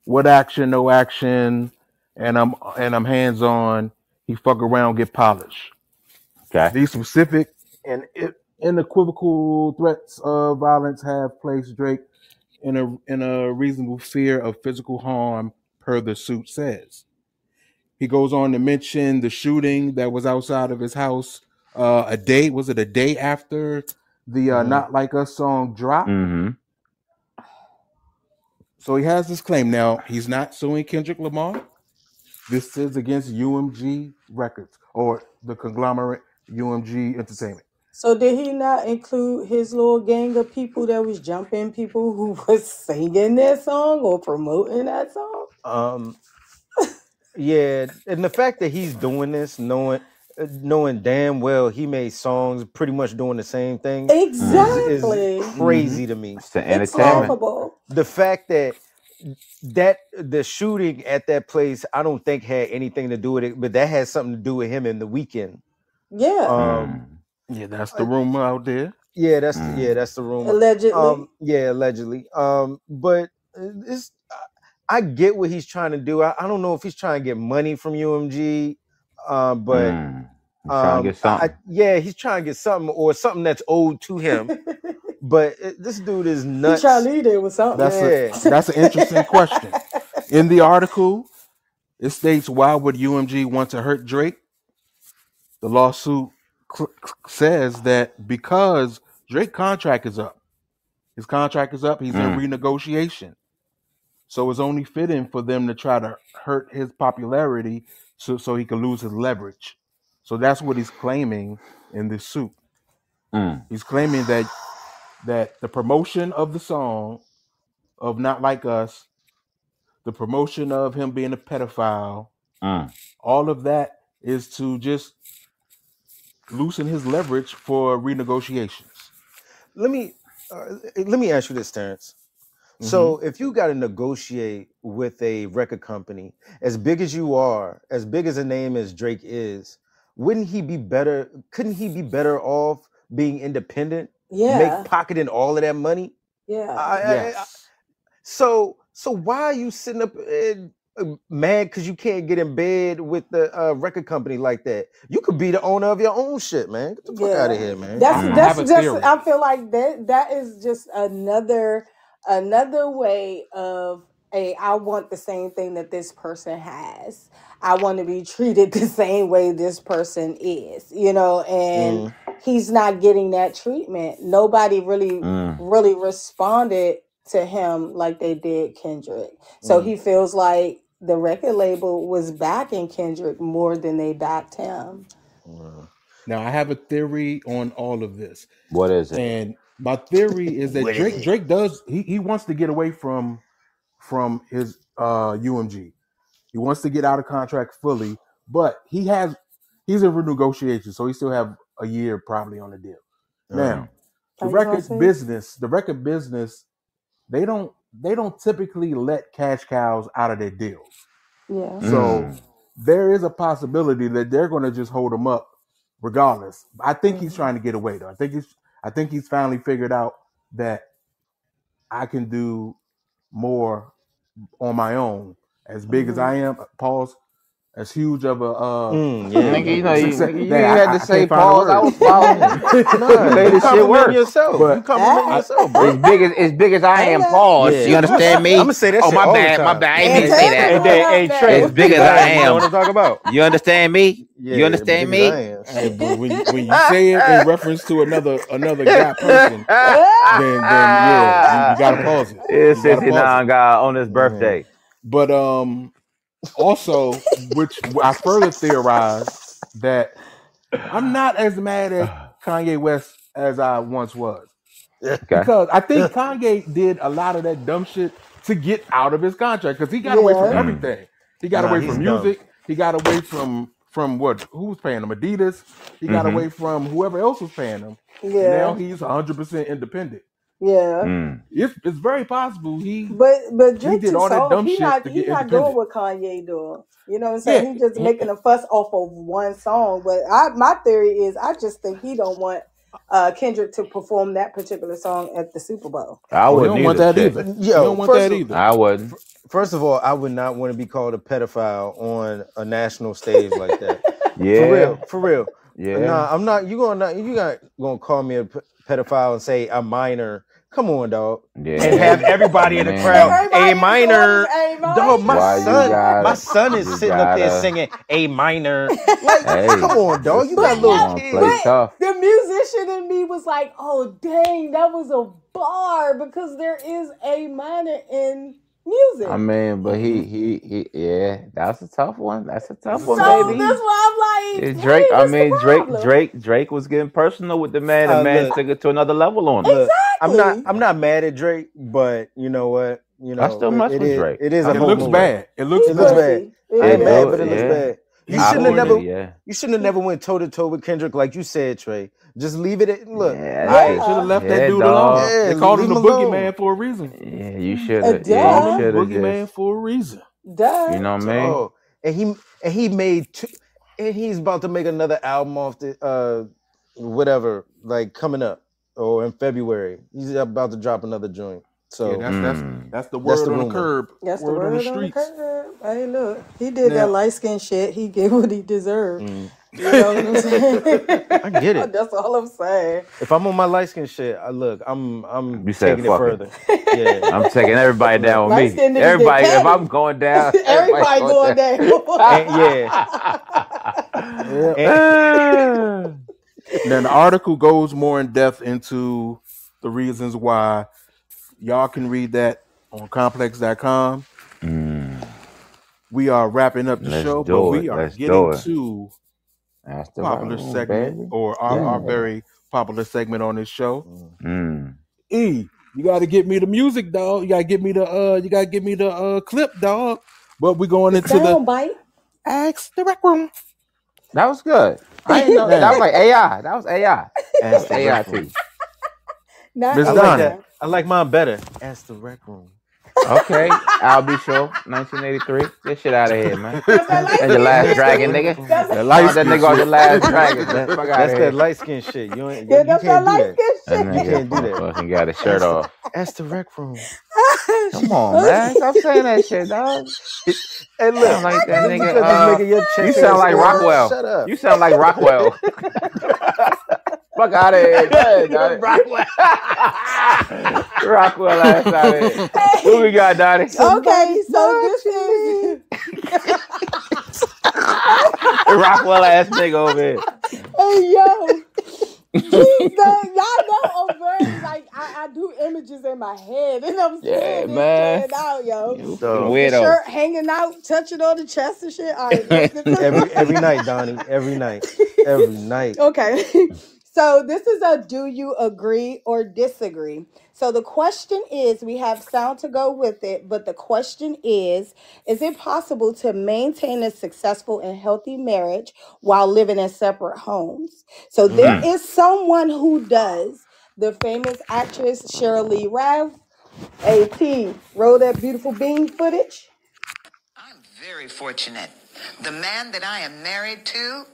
"What action, no action, and I'm hands on. He fuck around, get polished." Okay. These specific and unequivocal threats of violence have placed Drake in a reasonable fear of physical harm, per the suit says. He goes on to mention the shooting that was outside of his house a day after the Not Like Us song dropped. Mm-hmm. So he has this claim. Now, he's not suing Kendrick Lamar. This is against UMG Records, or the conglomerate UMG Entertainment. So did he not include his little gang of people that was jumping people who was singing that song or promoting that song? Yeah, and the fact that he's doing this, knowing damn well he made songs pretty much doing the same thing, Exactly. is crazy to me. It's the It's entertainment. laughable. The fact that the shooting at that place, I don't think had anything to do with it, but that has something to do with him in The Weeknd. Yeah. Yeah, that's the rumor out there. Yeah, that's the rumor. Allegedly. Yeah, allegedly. But it's I get what he's trying to do. I don't know if he's trying to get money from UMG, but He's trying to get something. he's trying to get something or something that's owed to him. But this dude is He nuts. trying to lead it with something. That's an interesting question. In the article, it states, why would UMG want to hurt Drake? The lawsuit says that because Drake's contract is up. His contract is up. He's in renegotiation. So it's only fitting for them to try to hurt his popularity so he can lose his leverage. So that's what he's claiming in this suit. He's claiming that the promotion of the song of Not Like Us, the promotion of him being a pedophile, all of that is to just loosen his leverage for renegotiations. Let me ask you this, Terrence. So if you got to negotiate with a record company as big as you are, as big as a name as Drake is, wouldn't he be better? Couldn't he be better off being independent? Yeah. Pocketing all of that money? Yeah. So why are you sitting up mad because you can't get in bed with the record company like that? You could be the owner of your own shit, man. Get the fuck out of here, man. That's just I feel like that is just another way of I want the same thing that this person has. I want to be treated the same way this person is, and he's not getting that treatment. Nobody really responded to him like they did Kendrick. So he feels like the record label was backing Kendrick more than they backed him. Now, I have a theory on all of this. What is it? And my theory is that Drake does he wants to get away from his UMG. He wants to get out of contract fully, but he's in renegotiation, so he still have a year probably on the deal. Now, the record business, they don't typically let cash cows out of their deals. Yeah. So there is a possibility that they're going to just hold him up regardless. I think he's trying to get away though. I think he's finally figured out that I can do more on my own. As big as I am, pause. As huge of a Nigga, you Damn, had to say pause. I was following. You made this shit work. Yourself. But- You compliment yourself, bro. As big as I am, pause. Yeah. You understand me? I'm gonna say that Oh, shit my all the bad. time. I ain't mean to say that. Hey, Trey, As big as I You know am. what I'm talking about? You understand me? Yeah, You understand big as me? I am. Hey, but when you say it in reference to another guy person, then yeah, you gotta pause it. It's You gotta pause 69 guy on his birthday. But also, which I further theorize that I'm not as mad at Kanye West as I once was. Okay. Because I think Kanye did a lot of that dumb shit to get out of his contract because he got away from everything. He got away he's from music. He got away from what? Who was paying him? Adidas. He got away from whoever else was paying him. Yeah. Now he's 100% independent. Yeah. It's very possible But Drake did all that dumb shit to get he's not independent. doing what Kanye doing. You know what I'm saying? Yeah. He's just making a fuss off of one song. But my theory is I just think he don't want Kendrick to perform that particular song at the Super Bowl. I Oh, you wouldn't don't want either. that Shit. either. You Yo, don't want that either. I wouldn't. First of all, I would not want to be called a pedophile on a national stage like that. Yeah. For real. Yeah. Nah, I'm not. You gonna call me a pedophile and say I'm minor? Come on, dog. Yeah. And have everybody in the Man. crowd Everybody A in the minor. crowd is A minor. Dog, my Why you son, gotta- my son is you sitting up there gotta- singing A minor. Like, Hey, come on, dog. You got listen, little come on, kids. play tough. The musician in me was like, "Oh dang, that was a bar," because there is A minor in music. I mean, but he yeah, that's a tough one. That's a tough one, so baby. that's why I'm like, Yeah, Drake. hey, I what's the mean, problem? Drake was getting personal with the man. The man Look. took it to another level on him. Look, Exactly. I'm not mad at Drake, but you know what? You know, I still mess with is, Drake. It is a It whole looks movie. bad. It looks It looks bad. bad. It I ain't is. mad, but it Yeah. looks bad. You I shouldn't have believe never. it. Yeah. You shouldn't have never went toe to toe with Kendrick like you said, Trey. Just leave it at look. Yeah, I- Yeah. Should have left that Yeah, dude dog. alone. Yeah, They called him leave the him alone. boogeyman for a reason. Yeah, you should have. Duh. Yeah, Called you him should have boogeyman just. for a reason. Duh. You know what I mean? Oh, and he made two, and he's about to make another album off the whatever, like coming up or in February. He's about to drop another joint. So Yeah, that's the That's word the on the rumor. curb. That's the word on the word on the streets. curb. Hey, look, he did Now- that light skin shit. He get what he deserved. mm. You know what I'm saying? I get it. That's all I'm saying. If I'm on my light skin shit, I'm You said taking it fuck it. further. Yeah. I'm taking everybody down with me. Light-skinned niggas get Everybody, if petty. I'm going down, Everybody going down. And, yeah. Then the article goes more in depth into the reasons why. Y'all can read that on complex.com. We are wrapping up the Let's show, do but it. we are Let's do getting it. to That's the popular right segment baby. or our Yeah. very popular segment on this show. Mm. E, you gotta get me the music, dog. You gotta give me the clip, dog. But we're going into the Soundbite. Ask the Rec Room. That was good. I didn't know that was like AI. That was AI. Ask the AI rec room. too. Not Miss I AI. like Donnie. that. I like mine better. Ask the rec room. Okay, I'll be sure. 1983. Get shit out of here, man. That's that light And the skin last shit. dragon, nigga. That's The That light nigga on the last dragon. Man. Fuck out That's of that here. light skin shit. You ain't. Yeah, You that's can't that do light that. skin That shit. You can't do nigga that. fucking got his shirt off. Ask the rec room. Come on, man. Stop saying that shit, dog. Hey, look. Sound like that just nigga. because this nigga your You check sound like is- Rockwell. Shut up. You sound like Rockwell. Fuck out of here. Go ahead, Donnie. Rockwell ass out of here. Who we got, Donnie? Okay, so this is Rockwell ass nigga over here. hey yo. Y'all know over like I do images in my head and I'm Yeah, saying man. this out, yo. You So, fucking The weirdo. shirt hanging out, touching on the chest and shit. All right, every night, Donnie. Every night. Every night. Okay. So this is a do you agree or disagree? So the question is, we have sound to go with it, but the question is it possible to maintain a successful and healthy marriage while living in separate homes? So there is someone who does. The famous actress Sheryl Lee Ralph, AT, roll that beautiful bean footage. I'm very fortunate. The man that I am married to,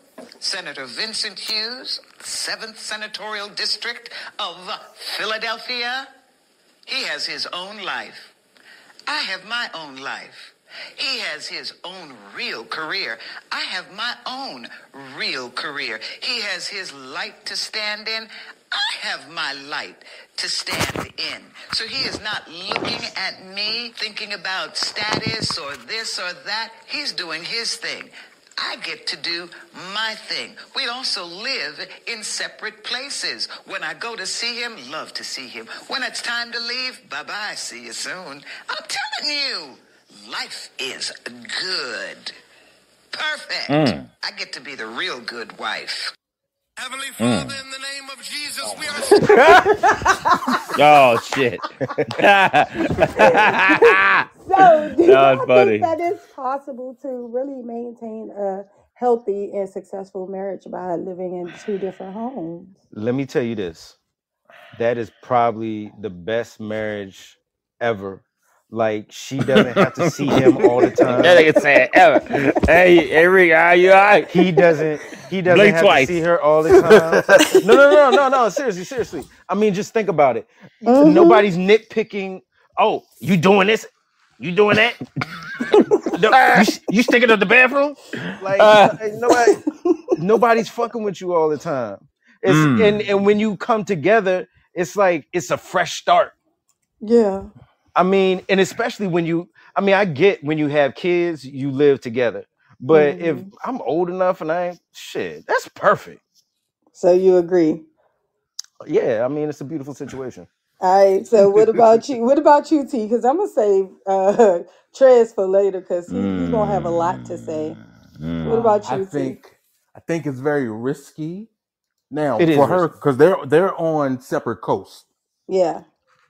Senator Vincent Hughes, 7th Senatorial District of Philadelphia, he has his own life. I have my own life. He has his own real career. I have my own real career. He has his light to stand in. I have my light to stand in. So he is not looking at me, thinking about status or this or that. He's doing his thing. I get to do my thing. We also live in separate places. When I go to see him, love to see him. When it's time to leave, bye-bye, see you soon. I'm telling you, life is good. Perfect. I get to be the real good wife. Heavenly Father, in the name of Jesus, we are Oh shit. So, do That y'all was funny. think that it's possible to really maintain a healthy and successful marriage by living in two different homes? Let me tell you this. That is probably the best marriage ever. Like she doesn't have to see him all the That time. nigga said ever. Hey, Rick, are you all right? He doesn't Blink have twice. to see her all the time. No. Seriously. I mean, just think about it. Mhm. Nobody's nitpicking. Oh, you doing this? You doing that? No, you sticking to the bathroom? Like nobody's fucking with you all the time. It's and when you come together, it's like it's a fresh start. Yeah. I mean, and especially I get when you have kids, you live together. But if I'm old enough and that's perfect. So you agree? Yeah, I mean, it's a beautiful situation. All right. So what about you? What about you, T? Because I'm gonna save Trez for later because he's gonna have a lot to say. What about you, I think it's very risky now It is for her risky. because they're on separate coasts. Yeah.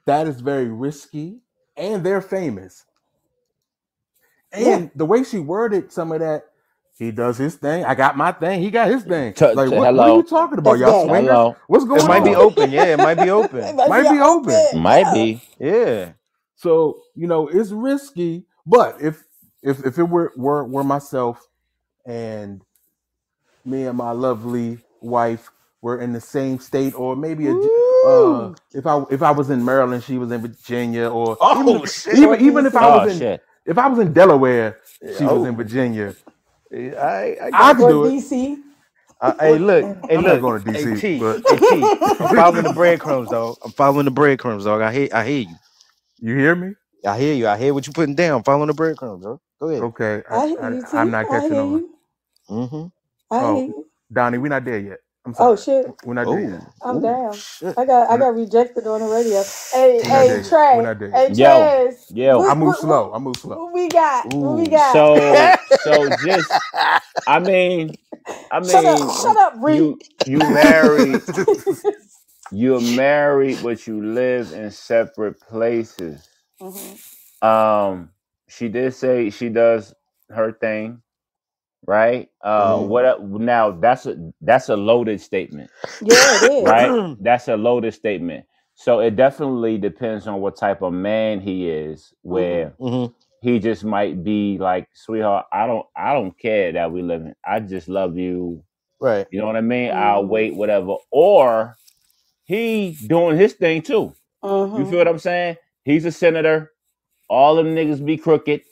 That is very risky, and they're famous. And Yeah. the way she worded some of that, he does his thing. I got my thing. He got his thing. T- Like t- what are hello. you talking about? That's Y'all gay. swingers? Hello. What's going It might be on? open. Yeah, it might be open. It Might be open. Might Yeah. be. Yeah. So it's risky. But if it were myself and me and my lovely wife were in the same state, or maybe Ooh. if I was in Maryland, she was in Virginia, or Oh, shit. even if I Oh was in shit. if I was in Delaware, she was in Oh. Virginia. I I could Or do it. DC. Hey, look. I'm not going to DC, Hey, T. but Hey, T. I'm following the breadcrumbs, dog. I hear you. you hear me? I hear you. I hear what you're putting down. I'm following the breadcrumbs, dog. Go ahead. Okay, I hear you, T. I'm not I catching hear on. you. Mm-hmm. I hear Oh, you. Donnie, we're not there yet. I'm sorry. Oh shit. We're not there yet. I'm down. Shit. I got rejected on the radio. Hey, We're not there yet. Trey. We're not there Hey, yet. Yo. Trez. Yo. I move slow. What we got? What we Ooh. got? So just I mean Shut up, Reed. you married, you're married, but you live in separate places. She did say she does her thing, right? Now that's a loaded statement, Yeah, it is. right? That's a loaded statement. So it definitely depends on what type of man he is, where Mm-hmm. he just might be like, sweetheart, I don't care that we live in. I just love you. Right. You know what I mean? I'll wait, whatever. Or he doing his thing too. You feel what I'm saying? He's a senator. All them niggas be crooked,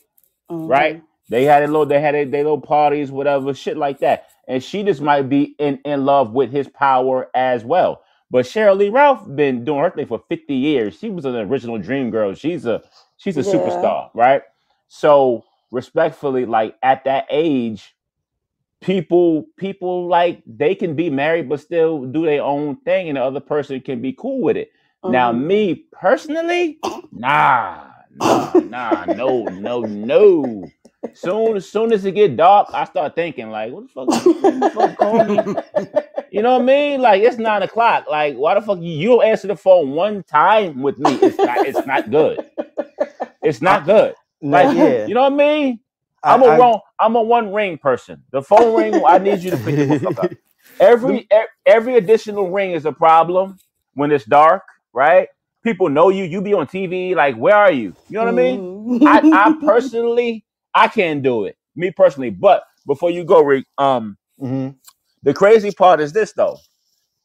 right? They had their little parties, whatever, shit like that. And she just might be in love with his power as well. But Cheryl Lee Ralph been doing her thing for 50 years. She was an original dream girl. She's a superstar, right? So respectfully, like at that age, people like they can be married but still do their own thing, and the other person can be cool with it. Now, me personally, no. Soon as it get dark, I start thinking like, what the fuck call me? You know what I mean? Like it's 9 o'clock. Like, why the fuck you don't answer the phone one time with me? It's not good. It's not good. Like, yeah. you know what I mean? I'm a one ring person. The phone ring, I need you to pick the fuck up. Every additional ring is a problem when it's dark, right? People know you be on TV, like, where are you? You know what I mean? I personally, I can't do it. Me personally. But before you go, Rick, the crazy part is this though.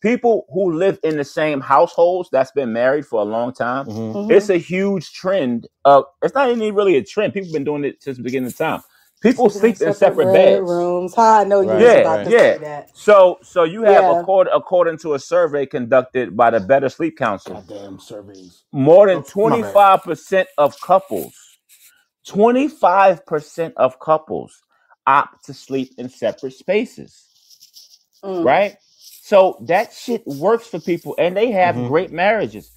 People who live in the same households that's been married for a long time, it's a huge trend of, it's not even really a trend. People have been doing it since the beginning of time. People sleep in separate beds. Rooms. How I know you was about to say that. So you have according to a survey conducted by the Better Sleep Council. Goddamn surveys. More than 25% of couples, 25% of couples opt to sleep in separate spaces. Right? So that shit works for people and they have great marriages.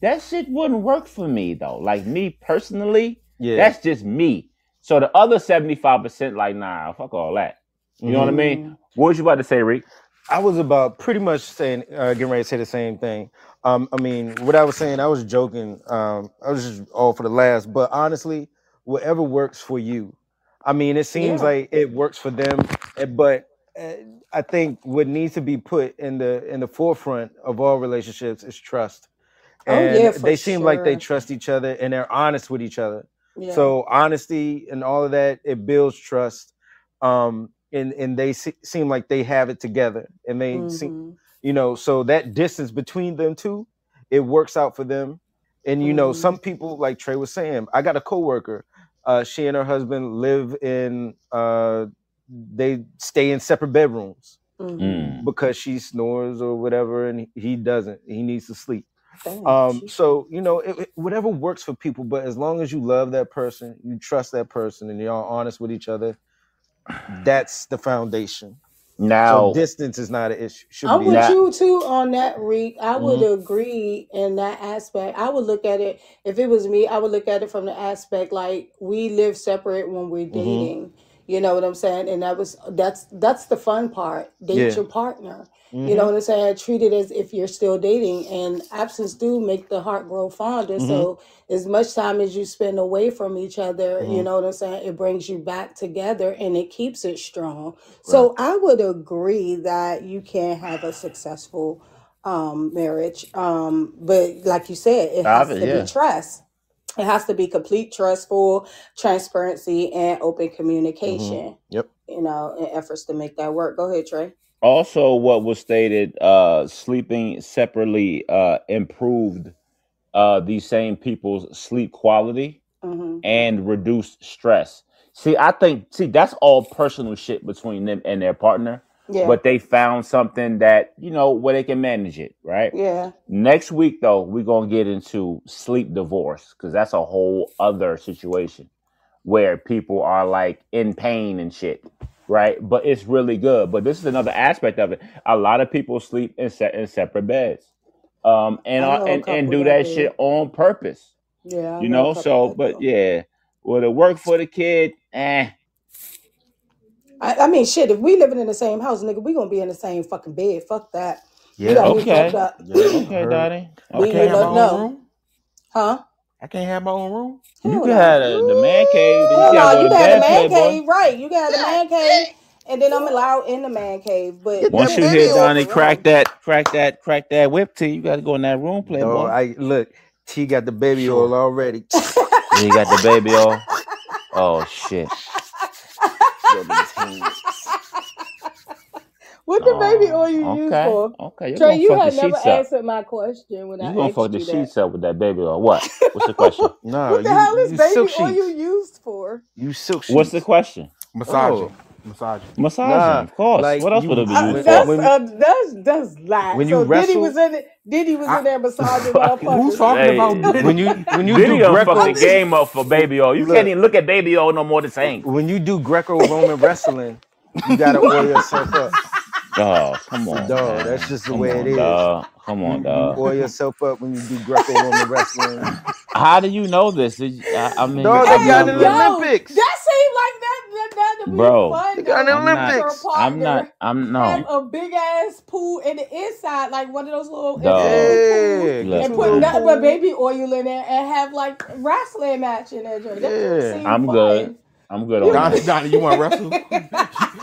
That shit wouldn't work for me though. Like me personally, that's just me. So the other 75%, like, nah, fuck all that. You know what I mean? What was you about to say, Rick? I was about pretty much saying, getting ready to say the same thing. I mean, what I was saying, I was joking. I was just all for the laughs. But honestly, whatever works for you. I mean, it seems like it works for them. But I think what needs to be put in the forefront of all relationships is trust. And they seem like they trust each other and they're honest with each other. Yeah. So honesty and all of that, it builds trust. And they seem like they have it together, and they seem, so that distance between them two, it works out for them. And some people, like Trey was saying, I got a coworker. She and her husband live in. They stay in separate bedrooms because she snores or whatever, and he doesn't. He needs to sleep. So whatever works for people, but as long as you love that person, you trust that person, and you're honest with each other, that's the foundation. Now, so distance is not an issue. I'm with you too on that, Reek. I would agree in that aspect. I would look at it, if it was me, I would look at it from the aspect like we live separate when we're dating. You know what I'm saying? And that's the fun part. Date your partner. You know what I'm saying? Treat it as if you're still dating. And absence do make the heart grow fonder. So as much time as you spend away from each other, you know what I'm saying? It brings you back together and it keeps it strong. Right. So I would agree that you can have a successful marriage. But like you said, it has to be trust. It has to be complete trustful, transparency, and open communication. Yep. In efforts to make that work. Go ahead, Trey. Also, what was stated, sleeping separately improved these same people's sleep quality and reduced stress. See, that's all personal shit between them and their partner. Yeah. But they found something that, where they can manage it, right? Yeah. Next week, though, we're going to get into sleep divorce, because that's a whole other situation where people are like in pain and shit, right? But it's really good. But this is another aspect of it. A lot of people sleep in separate beds and do that shit on purpose. Yeah. But will it work for the kid? I mean, shit, if we living in the same house, nigga, we gonna be in the same fucking bed. Fuck that. Yeah. Okay, Daddy. I can't have my own room? Huh? I can't have my own room? You can have the man cave. You can have the man cave, right. You can have the man cave, and then I'm allowed in the man cave. But once you hear Donnie crack that whip tea, you gotta go in that room, playboy. Look, T got the baby oil already. You got the baby oil? Oh, shit. What the baby oil you use for? Okay, Trey, you had never answered my question when I asked you that. You gonna fuck the sheets up with that baby oil? What? What's the question? No, what the hell is baby oil you used for? You silk sheets. What's the question? Massaging, of course. Like what else would it be used for? That's lie. When you wrestle, Diddy was in there massaging motherfuckers. Who's talking about Diddy? When you Diddy do Greco, fuck the game up for baby oil. You can't even look at baby oil no more the same. When you do Greco-Roman wrestling, you gotta oil yourself up. Oh, come on, dog. That's just the way it is. Come on, dog. Oil yourself up when you do Greco-Roman wrestling. How do you know this? Dog, they got in the Olympics. That seemed like that to be fun. They got in the Olympics. Have a big ass pool in the inside, like one of those little pool, and put nothing but baby oil in there and have like wrestling match in there. I'm good. I'm good on that. Donnie, you want to wrestle?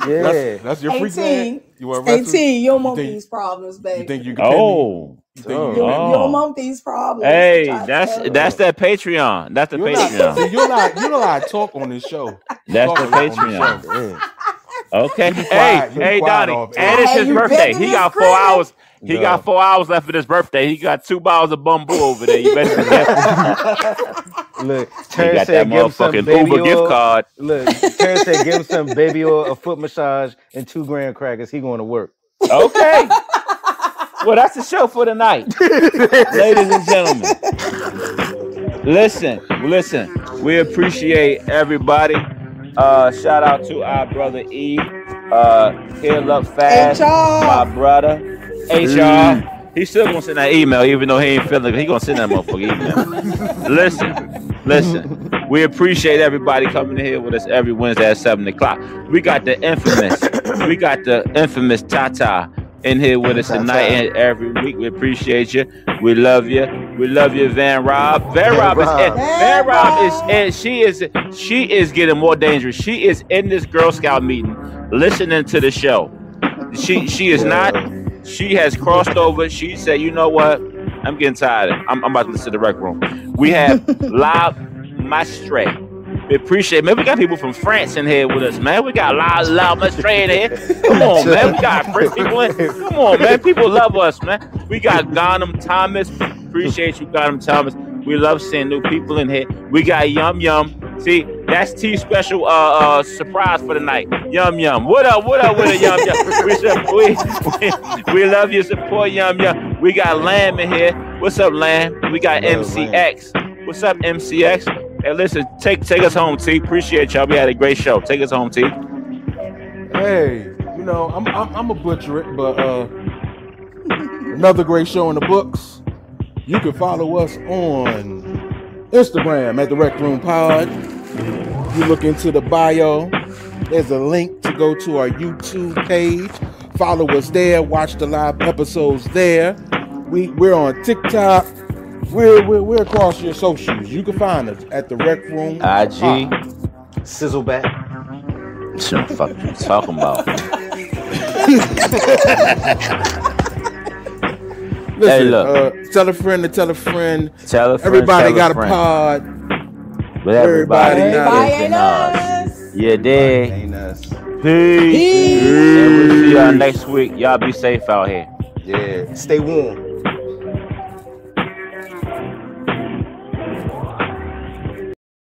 Yeah. That's your freak man? You want to wrestle? 18, you don't want these problems, baby. You think you can You don't want these problems. Hey, that's that Patreon. That's the Patreon. You're not allowed to talk on this show. That's the Patreon. Okay. Hey, Donnie. And it's his birthday. He got 4 hours. He got 4 hours left for his birthday. He got 2 bottles of bamboo over there. You better be careful. Look, Terrence said give him some baby Uber oil. Gift card. Look, Terrence said give him some baby oil, a foot massage, and 2 graham crackers. He going to work. Okay. Well, that's the show for tonight. Ladies and gentlemen. Listen. We appreciate everybody. Shout out to our brother E. Heal Up Fast, my brother. HR. He's still gonna send that email, even though he ain't feeling it. He gonna send that motherfucker email. Listen. We appreciate everybody coming in here with us every Wednesday at 7 o'clock. We got the infamous Tata in here with us tonight and every week. We appreciate you. We love you. We love you, Van Rob. Van Rob is she is getting more dangerous. She is in this Girl Scout meeting listening to the show. She is not. She has crossed over. She said, you know what? I'm getting tired. I'm about to listen to the rec room. We have live Mastre. We appreciate it, man. We got people from France in here with us, man. We got La Mastre in here. Come on, man. We got French people in. Come on, man. People love us, man. We got Ghanem Thomas. Appreciate you, Ghanem Thomas. We love seeing new people in here. We got Yum Yum. See, that's T special surprise for the night. Yum Yum. What up with a Yum Yum? We love your support, Yum Yum. We got Lamb in here. What's up, Lamb? We got MCX. What's up, MCX? Hey, listen, take us home, T. Appreciate y'all. We had a great show. Take us home, T. Hey, you know, I'm a butcher it, but another great show in the books. You can follow us on Instagram at the Rec Room Pod. You look into the bio. There's a link to go to our YouTube page. Follow us there. Watch the live episodes there. We're on TikTok. We're across your socials. You can find us at the Rec Room IG. Sizzleback. What the fuck you talking about? Listen, Hey, look. Tell a friend to tell a friend. Tell a friend, Everybody tell got a friend. pod. But everybody Everybody ain't ain't us. us. Yeah, dig. Ain't us. Peace. And we'll see y'all next week. Y'all be safe out here. Yeah. Stay warm.